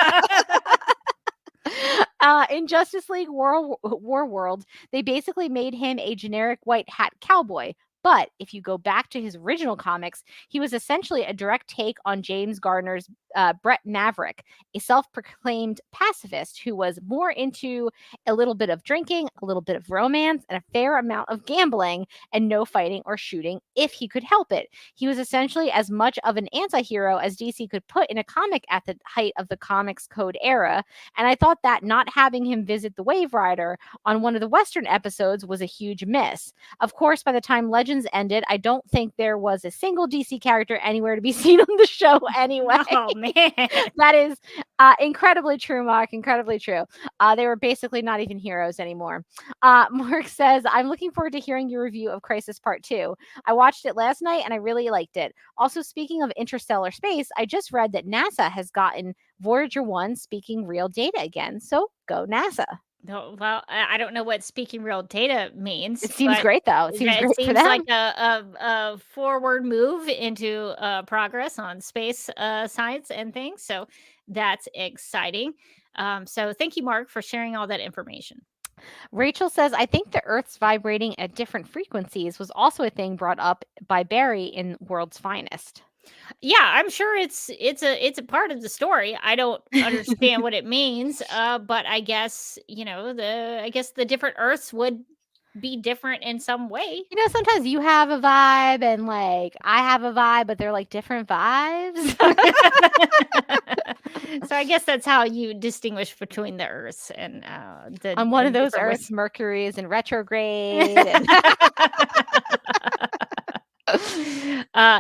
[SPEAKER 2] In Justice League War World, they basically made him a generic white hat cowboy. But if you go back to his original comics, he was essentially a direct take on James Garner's Brett Maverick, a self-proclaimed pacifist who was more into a little bit of drinking, a little bit of romance, and a fair amount of gambling, and no fighting or shooting if he could help it. He was essentially as much of an anti-hero as DC could put in a comic at the height of the Comics Code era, and I thought that not having him visit the Wave Rider on one of the Western episodes was a huge miss. Of course, by the time Legends ended, I don't think there was a single DC character anywhere to be seen on the show anyway.
[SPEAKER 1] Oh man.
[SPEAKER 2] That is incredibly true, Mark. Incredibly true. They were basically not even heroes anymore. Mark says, I'm looking forward to hearing your review of Crisis Part 2. I watched it last night and I really liked it. Also, speaking of interstellar space, I just read that NASA has gotten Voyager 1 speaking real data again. So go NASA.
[SPEAKER 1] No, well, I don't know what speaking real data means.
[SPEAKER 2] It seems great, though. It seems great for them.
[SPEAKER 1] Like a forward move into progress on space science and things. So that's exciting. So thank you, Mark, for sharing all that information.
[SPEAKER 2] Rachel says, I think the Earth's vibrating at different frequencies was also a thing brought up by Barry in World's Finest.
[SPEAKER 1] Yeah, I'm sure it's a part of the story. I don't understand what it means, but I guess the different Earths would be different in some way.
[SPEAKER 2] You know, sometimes you have a vibe and like I have a vibe, but they're like different vibes.
[SPEAKER 1] So I guess that's how you distinguish between the Earths and the.
[SPEAKER 2] On one of those
[SPEAKER 1] different
[SPEAKER 2] Earths, Mercury is in retrograde. And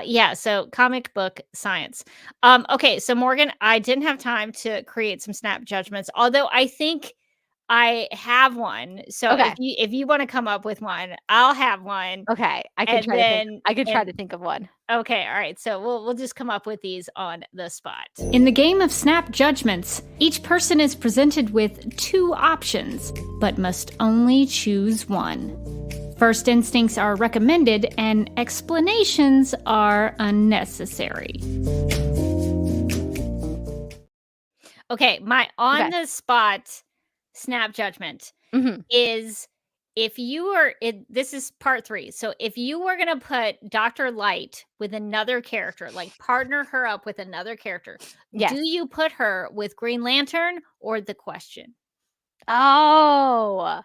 [SPEAKER 1] yeah, so comic book science. Okay, so Morgan, I didn't have time to create some snap judgments, although I think I have one. So
[SPEAKER 2] Okay.
[SPEAKER 1] if you want to come up with one, I'll have one.
[SPEAKER 2] Okay, I could
[SPEAKER 1] And
[SPEAKER 2] try to think.
[SPEAKER 1] then
[SPEAKER 2] I could try
[SPEAKER 1] and-
[SPEAKER 2] to think of one.
[SPEAKER 1] Okay, all right. So we'll just come up with these on the spot. In the game of snap judgments, each person is presented with 2 options, but must only choose one. First instincts are recommended and explanations are unnecessary. Okay, my on the spot snap judgment is if you are this is part 3. So if you were going to put Dr. Light with another character, like partner her up with another character, do you put her with Green Lantern or the Question?
[SPEAKER 2] Oh,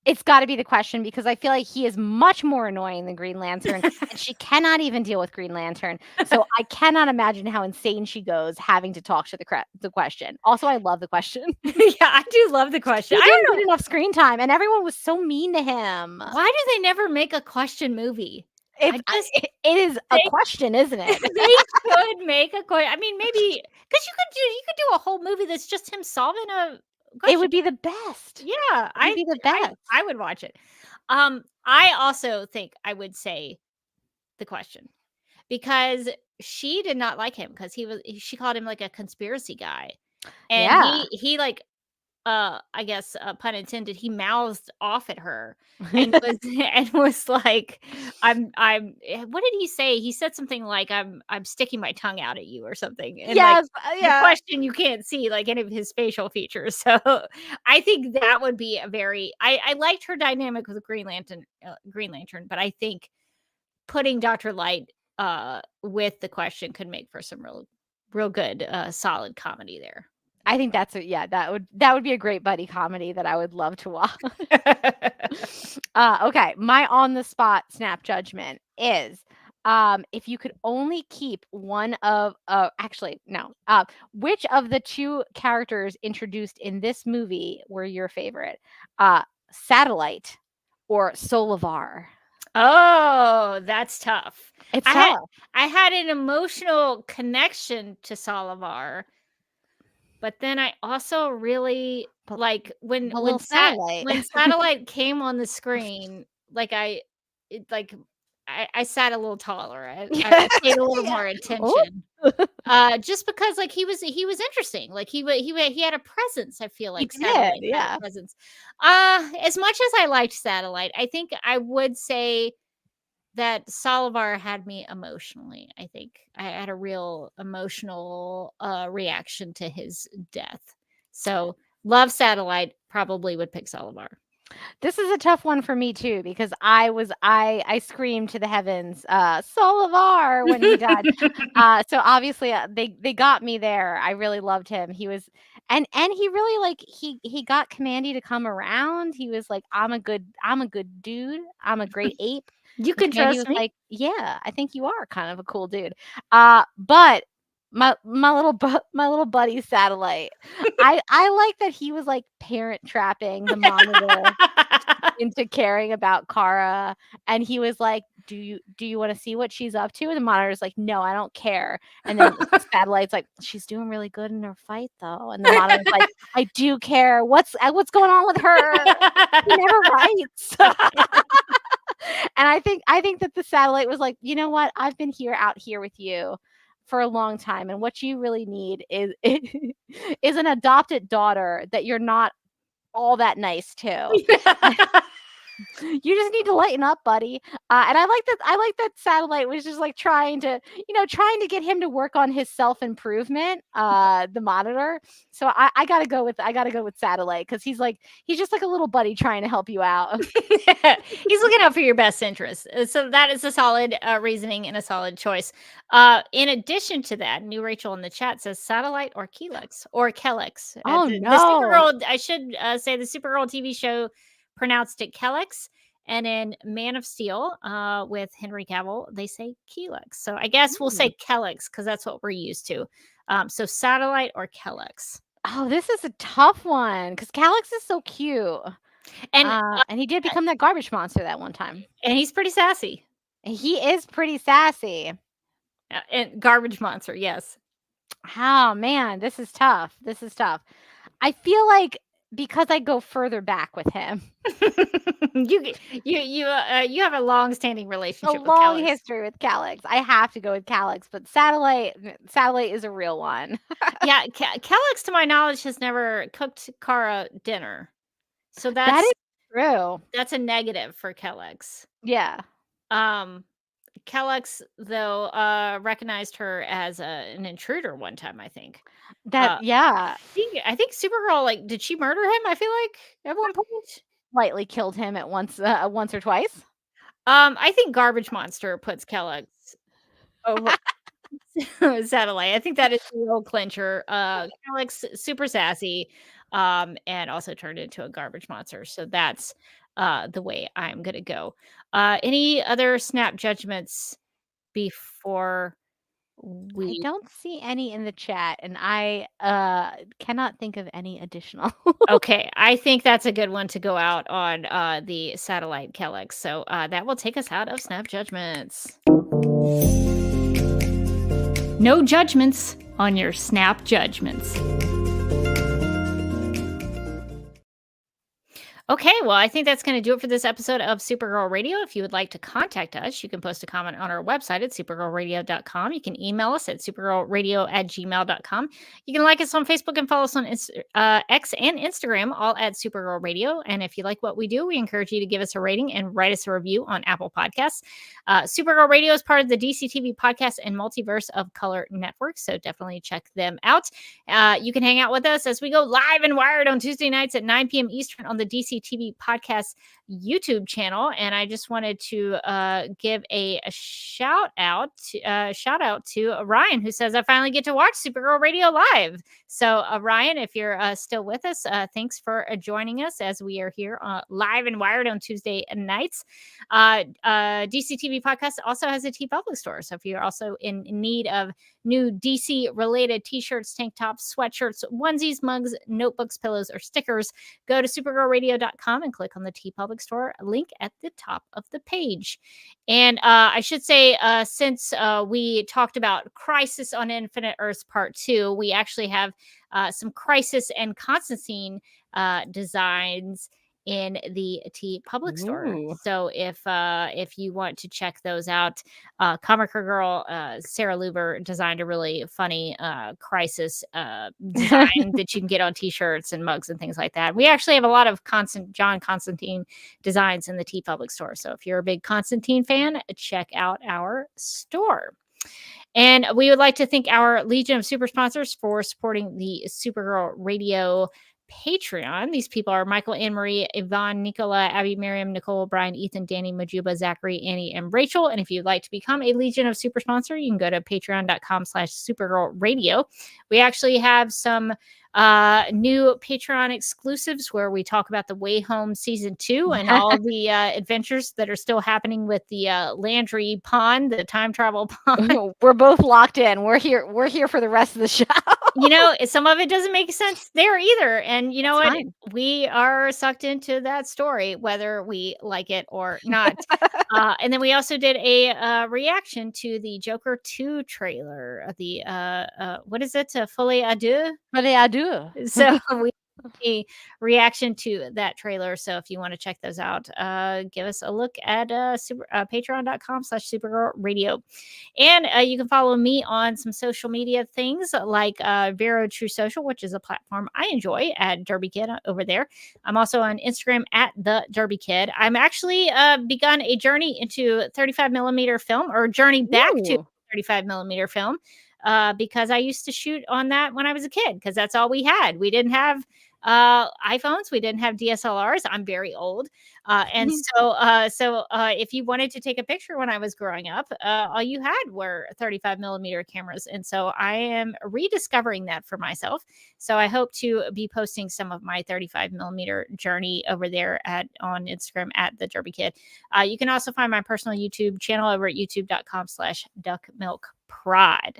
[SPEAKER 2] it's got to be the Question because I feel like he is much more annoying than Green Lantern and she cannot even deal with Green Lantern. So I cannot imagine how insane she goes having to talk to the Question. Also, I love the Question.
[SPEAKER 1] Yeah, I do love the Question.
[SPEAKER 2] He
[SPEAKER 1] I don't
[SPEAKER 2] didn't
[SPEAKER 1] know
[SPEAKER 2] get enough screen time and everyone was so mean to him.
[SPEAKER 1] why do they never make a Question movie?
[SPEAKER 2] It is a question, isn't it?
[SPEAKER 1] They should make a question. I mean, maybe because you could do a whole movie that's just him solving a question.
[SPEAKER 2] It would be the best.
[SPEAKER 1] Yeah,
[SPEAKER 2] It would be the best.
[SPEAKER 1] I would watch it. I also think I would say the Question because she did not like him because she called him like a conspiracy guy, and he like I guess pun intended, he mouthed off at her and was like, I'm what did he say? He said something like I'm sticking my tongue out at you or something. And the Question you can't see like any of his facial features. So I think that would be a very I liked her dynamic with Green Lantern, but I think putting Dr. Light with the Question could make for some real good solid comedy there.
[SPEAKER 2] I think that would be a great buddy comedy that I would love to watch. Okay, my on the spot snap judgment is if you could only keep one of which of the 2 characters introduced in this movie were your favorite? Satellite or Solivar?
[SPEAKER 1] Oh, that's tough.
[SPEAKER 2] It's tough.
[SPEAKER 1] I had an emotional connection to Solivar. But then I also really like when Satellite came on the screen, like I sat a little taller. I paid a little more attention. Just because like he was interesting. Like he had a presence, I feel like Satellite had a presence. As much as I liked Satellite, I think I would say that Solivar had me emotionally. I think I had a real emotional reaction to his death. So love Satellite, probably would pick Solivar.
[SPEAKER 2] This is a tough one for me too because I screamed to the heavens, Solivar when he died. So obviously they got me there. I really loved him. He was and he really like he got Commandy to come around. He was like, I'm a good dude. I'm a great ape.
[SPEAKER 1] You can trust me.
[SPEAKER 2] Like, yeah, I think you are kind of a cool dude. But my little buddy Satellite, I like that he was like parent trapping the Monitor into caring about Kara, and he was like, do you want to see what she's up to? And the Monitor's like, no, I don't care. And then Satellite's like, she's doing really good in her fight though. And the Monitor's like, I do care. What's going on with her? He never writes. And I think that the Satellite was like, you know what? I've been out here with you for a long time, and what you really need is an adopted daughter that you're not all that nice to. You just need to lighten up, buddy. And I like that Satellite was just like trying to get him to work on his self-improvement, the Monitor. So I gotta go with Satellite because he's just like a little buddy trying to help you out.
[SPEAKER 1] He's looking out for your best interest. So that is a solid reasoning and a solid choice. In addition to that, New Rachel in the chat says Satellite or Kelix.
[SPEAKER 2] Oh,
[SPEAKER 1] the
[SPEAKER 2] no.
[SPEAKER 1] Supergirl, I should say the Supergirl TV show pronounced it Kelix, And in Man of Steel, with Henry Cavill, they say Kelix. So I guess we'll say Kelix because that's what we're used to. So Satellite or Kelix.
[SPEAKER 2] Oh, this is a tough one because Calix is so cute.
[SPEAKER 1] And
[SPEAKER 2] And he did become that garbage monster that one time.
[SPEAKER 1] and he's pretty sassy.
[SPEAKER 2] He is pretty sassy.
[SPEAKER 1] And garbage monster, yes.
[SPEAKER 2] Oh man, this is tough. This is tough. I feel like because I go further back with him,
[SPEAKER 1] you have a long-standing
[SPEAKER 2] a
[SPEAKER 1] relationship with
[SPEAKER 2] long
[SPEAKER 1] Kelix.
[SPEAKER 2] history with Calix. I have to go with Calix, but Satellite is a real one.
[SPEAKER 1] Yeah, Kelix, to my knowledge, has never cooked Kara dinner. So
[SPEAKER 2] That is true.
[SPEAKER 1] that's a negative for Kelix.
[SPEAKER 2] Yeah.
[SPEAKER 1] Kelix, though, recognized her as an intruder one time, I think.
[SPEAKER 2] That yeah.
[SPEAKER 1] I think Supergirl, like, did she murder him? I feel like at one point.
[SPEAKER 2] Lightly killed him at once or twice.
[SPEAKER 1] I think Garbage Monster puts Kelix over Satellite. I think that is the real clincher. Kelix, super sassy, and also turned into a garbage monster. So that's the way I'm gonna go. Any other snap judgments before
[SPEAKER 2] I
[SPEAKER 1] we
[SPEAKER 2] don't see any in the chat, and I cannot think of any additional.
[SPEAKER 1] Okay, I think that's a good one to go out on the Satellite Kelix. So that will take us out of snap judgments. No judgments on your snap judgments. Okay, well, I think that's going to do it for this episode of Supergirl Radio. If you would like to contact us, you can post a comment on our website at supergirlradio.com. You can email us at supergirlradio@gmail.com. You can like us on Facebook and follow us on X and Instagram, all at Supergirl Radio. And if you like what we do, we encourage you to give us a rating and write us a review on Apple Podcasts. Supergirl Radio is part of the DCTV Podcast and Multiverse of Color Network, so definitely check them out. You can hang out with us as we go live and wired on Tuesday nights at 9 p.m. Eastern on the DCTV Podcast YouTube channel. And I just wanted to give a shout out to Ryan, who says, I finally get to watch Supergirl Radio live. So Ryan, if you're still with us, thanks for joining us as we are here live and wired on Tuesday nights. DCTV Podcast also has a TeePublic store. So if you're also in need of new DC related t-shirts, tank tops, sweatshirts, onesies, mugs, notebooks, pillows, or stickers, go to supergirlradio.com and click on the TeePublic store link at the top of the page. And I should say, since we talked about Crisis on Infinite Earths Part 2, we actually have some Crisis and Constantine designs in the TeePublic store.
[SPEAKER 2] Ooh.
[SPEAKER 1] So if you want to check those out, Comic Girl Sarah Luber designed a really funny Crisis design that you can get on t-shirts and mugs and things like that. We actually have a lot of John Constantine designs in the TeePublic store. So if you're a big Constantine fan, check out our store. And we would like to thank our Legion of Super Sponsors for supporting the Supergirl Radio Patreon. These people are Michael, Anne-Marie, Yvonne, Nicola, Abby, Miriam, Nicole, Brian, Ethan, Danny, Majuba, Zachary, Annie, and Rachel. And if you'd like to become a Legion of Super Sponsor, you can go to patreon.com/supergirlradio. We actually have some new Patreon exclusives where we talk about the Way Home Season 2 and all the adventures that are still happening with the Landry Pond, the time travel pond.
[SPEAKER 2] We're both locked in. We're here for the rest of the show.
[SPEAKER 1] You know, some of it doesn't make sense there either. And you know
[SPEAKER 2] It's
[SPEAKER 1] what?
[SPEAKER 2] fine.
[SPEAKER 1] We are sucked into that story, whether we like it or not. And then we also did a reaction to the Joker 2 trailer. The what is it? Folie à deux?
[SPEAKER 2] Folie à deux.
[SPEAKER 1] So we a reaction to that trailer. So if you want to check those out, give us a look at patreon.com/supergirlradio. And you can follow me on some social media things like Vero True Social, which is a platform I enjoy, at Derby Kid over there. I'm also on Instagram at the Derby Kid. I'm actually begun a journey into 35 millimeter film, or journey back to 35 millimeter film. Because I used to shoot on that when I was a kid, because that's all we had. We didn't have iPhones. We didn't have DSLRs. I'm very old. And so if you wanted to take a picture when I was growing up, all you had were 35 millimeter cameras. And so I am rediscovering that for myself. So I hope to be posting some of my 35 millimeter journey over there on Instagram at the Derby Kid. You can also find my personal YouTube channel over at youtube.com/duckmilkpride.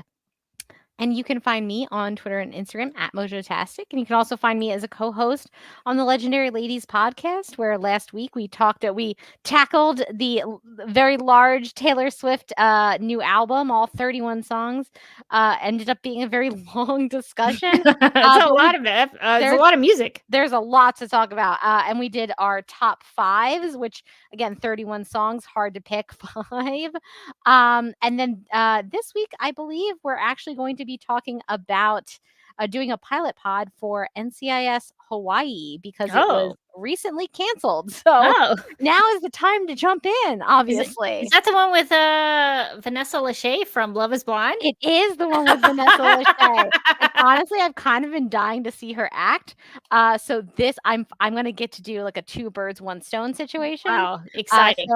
[SPEAKER 2] And you can find me on Twitter and Instagram at 𝙁𝙪𝙨𝙩𝙞𝙘𝙚. And you can also find me as a co-host on the Legendary Ladies podcast, where last week we tackled the very large Taylor Swift new album, all 31 songs. Ended up being a very long discussion.
[SPEAKER 1] It's a lot of it. There's a lot of music.
[SPEAKER 2] There's a lot to talk about. And we did our top 5s, which again, 31 songs, hard to pick 5. And then this week, I believe we're actually going to be talking about doing a pilot pod for NCIS Hawaii because it was recently canceled. So now is the time to jump in, obviously.
[SPEAKER 1] Is that the one with Vanessa Lachey from Love is Blind?
[SPEAKER 2] It is the one with Vanessa Lachey. And honestly, I've kind of been dying to see her act. So this, I'm going to get to do like a 2 birds, 1 stone situation.
[SPEAKER 1] Wow, exciting.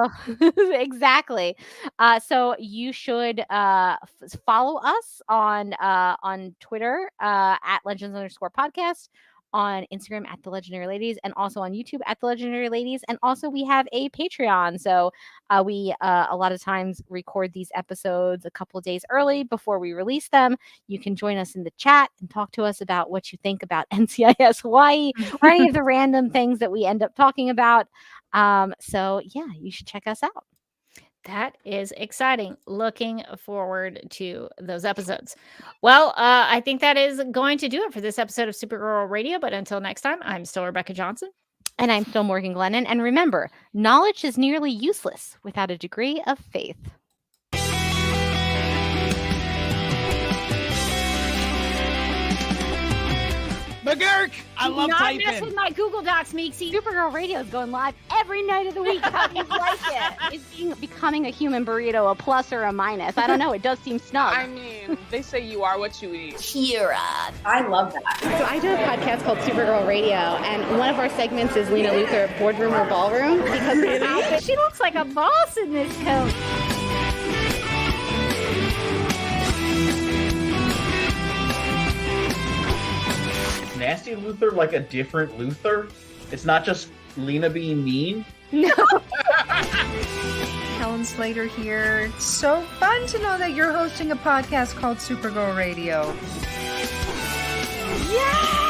[SPEAKER 2] Exactly. So you should follow us on Twitter at Legends_podcast, on Instagram at The Legendary Ladies, and also on YouTube at The Legendary Ladies. And also we have a Patreon. So we a lot of times record these episodes a couple of days early before we release them. You can join us in the chat and talk to us about what you think about NCIS Hawaii or any of the random things that we end up talking about. So yeah, you should check us out.
[SPEAKER 1] That is exciting. Looking forward to those episodes. Well, I think that is going to do it for this episode of Supergirl Radio. But until next time, I'm still Rebecca Johnson.
[SPEAKER 2] And I'm still Morgan Glennon. And remember, knowledge is nearly useless without a degree of faith.
[SPEAKER 8] McGurk! I love typing.
[SPEAKER 1] Not mess with my Google Docs, Meeksy.
[SPEAKER 2] Supergirl Radio is going live every night of the week. How do you like it? Is becoming a human burrito a plus or a minus? I don't know. It does seem snug.
[SPEAKER 4] I mean, they say you are what you eat.
[SPEAKER 5] Kira. I love that.
[SPEAKER 6] So I do a podcast called Supergirl Radio, and one of our segments is 𝙁𝙪𝙨𝙩𝙞𝙀🙗 boardroom or ballroom because really?
[SPEAKER 1] She looks like a boss in this coat.
[SPEAKER 3] Nasty Luthor like a different Luthor? It's not just Lena being mean?
[SPEAKER 1] No.
[SPEAKER 7] Helen Slater here. It's so fun to know that you're hosting a podcast called Supergirl Radio.
[SPEAKER 1] Yeah!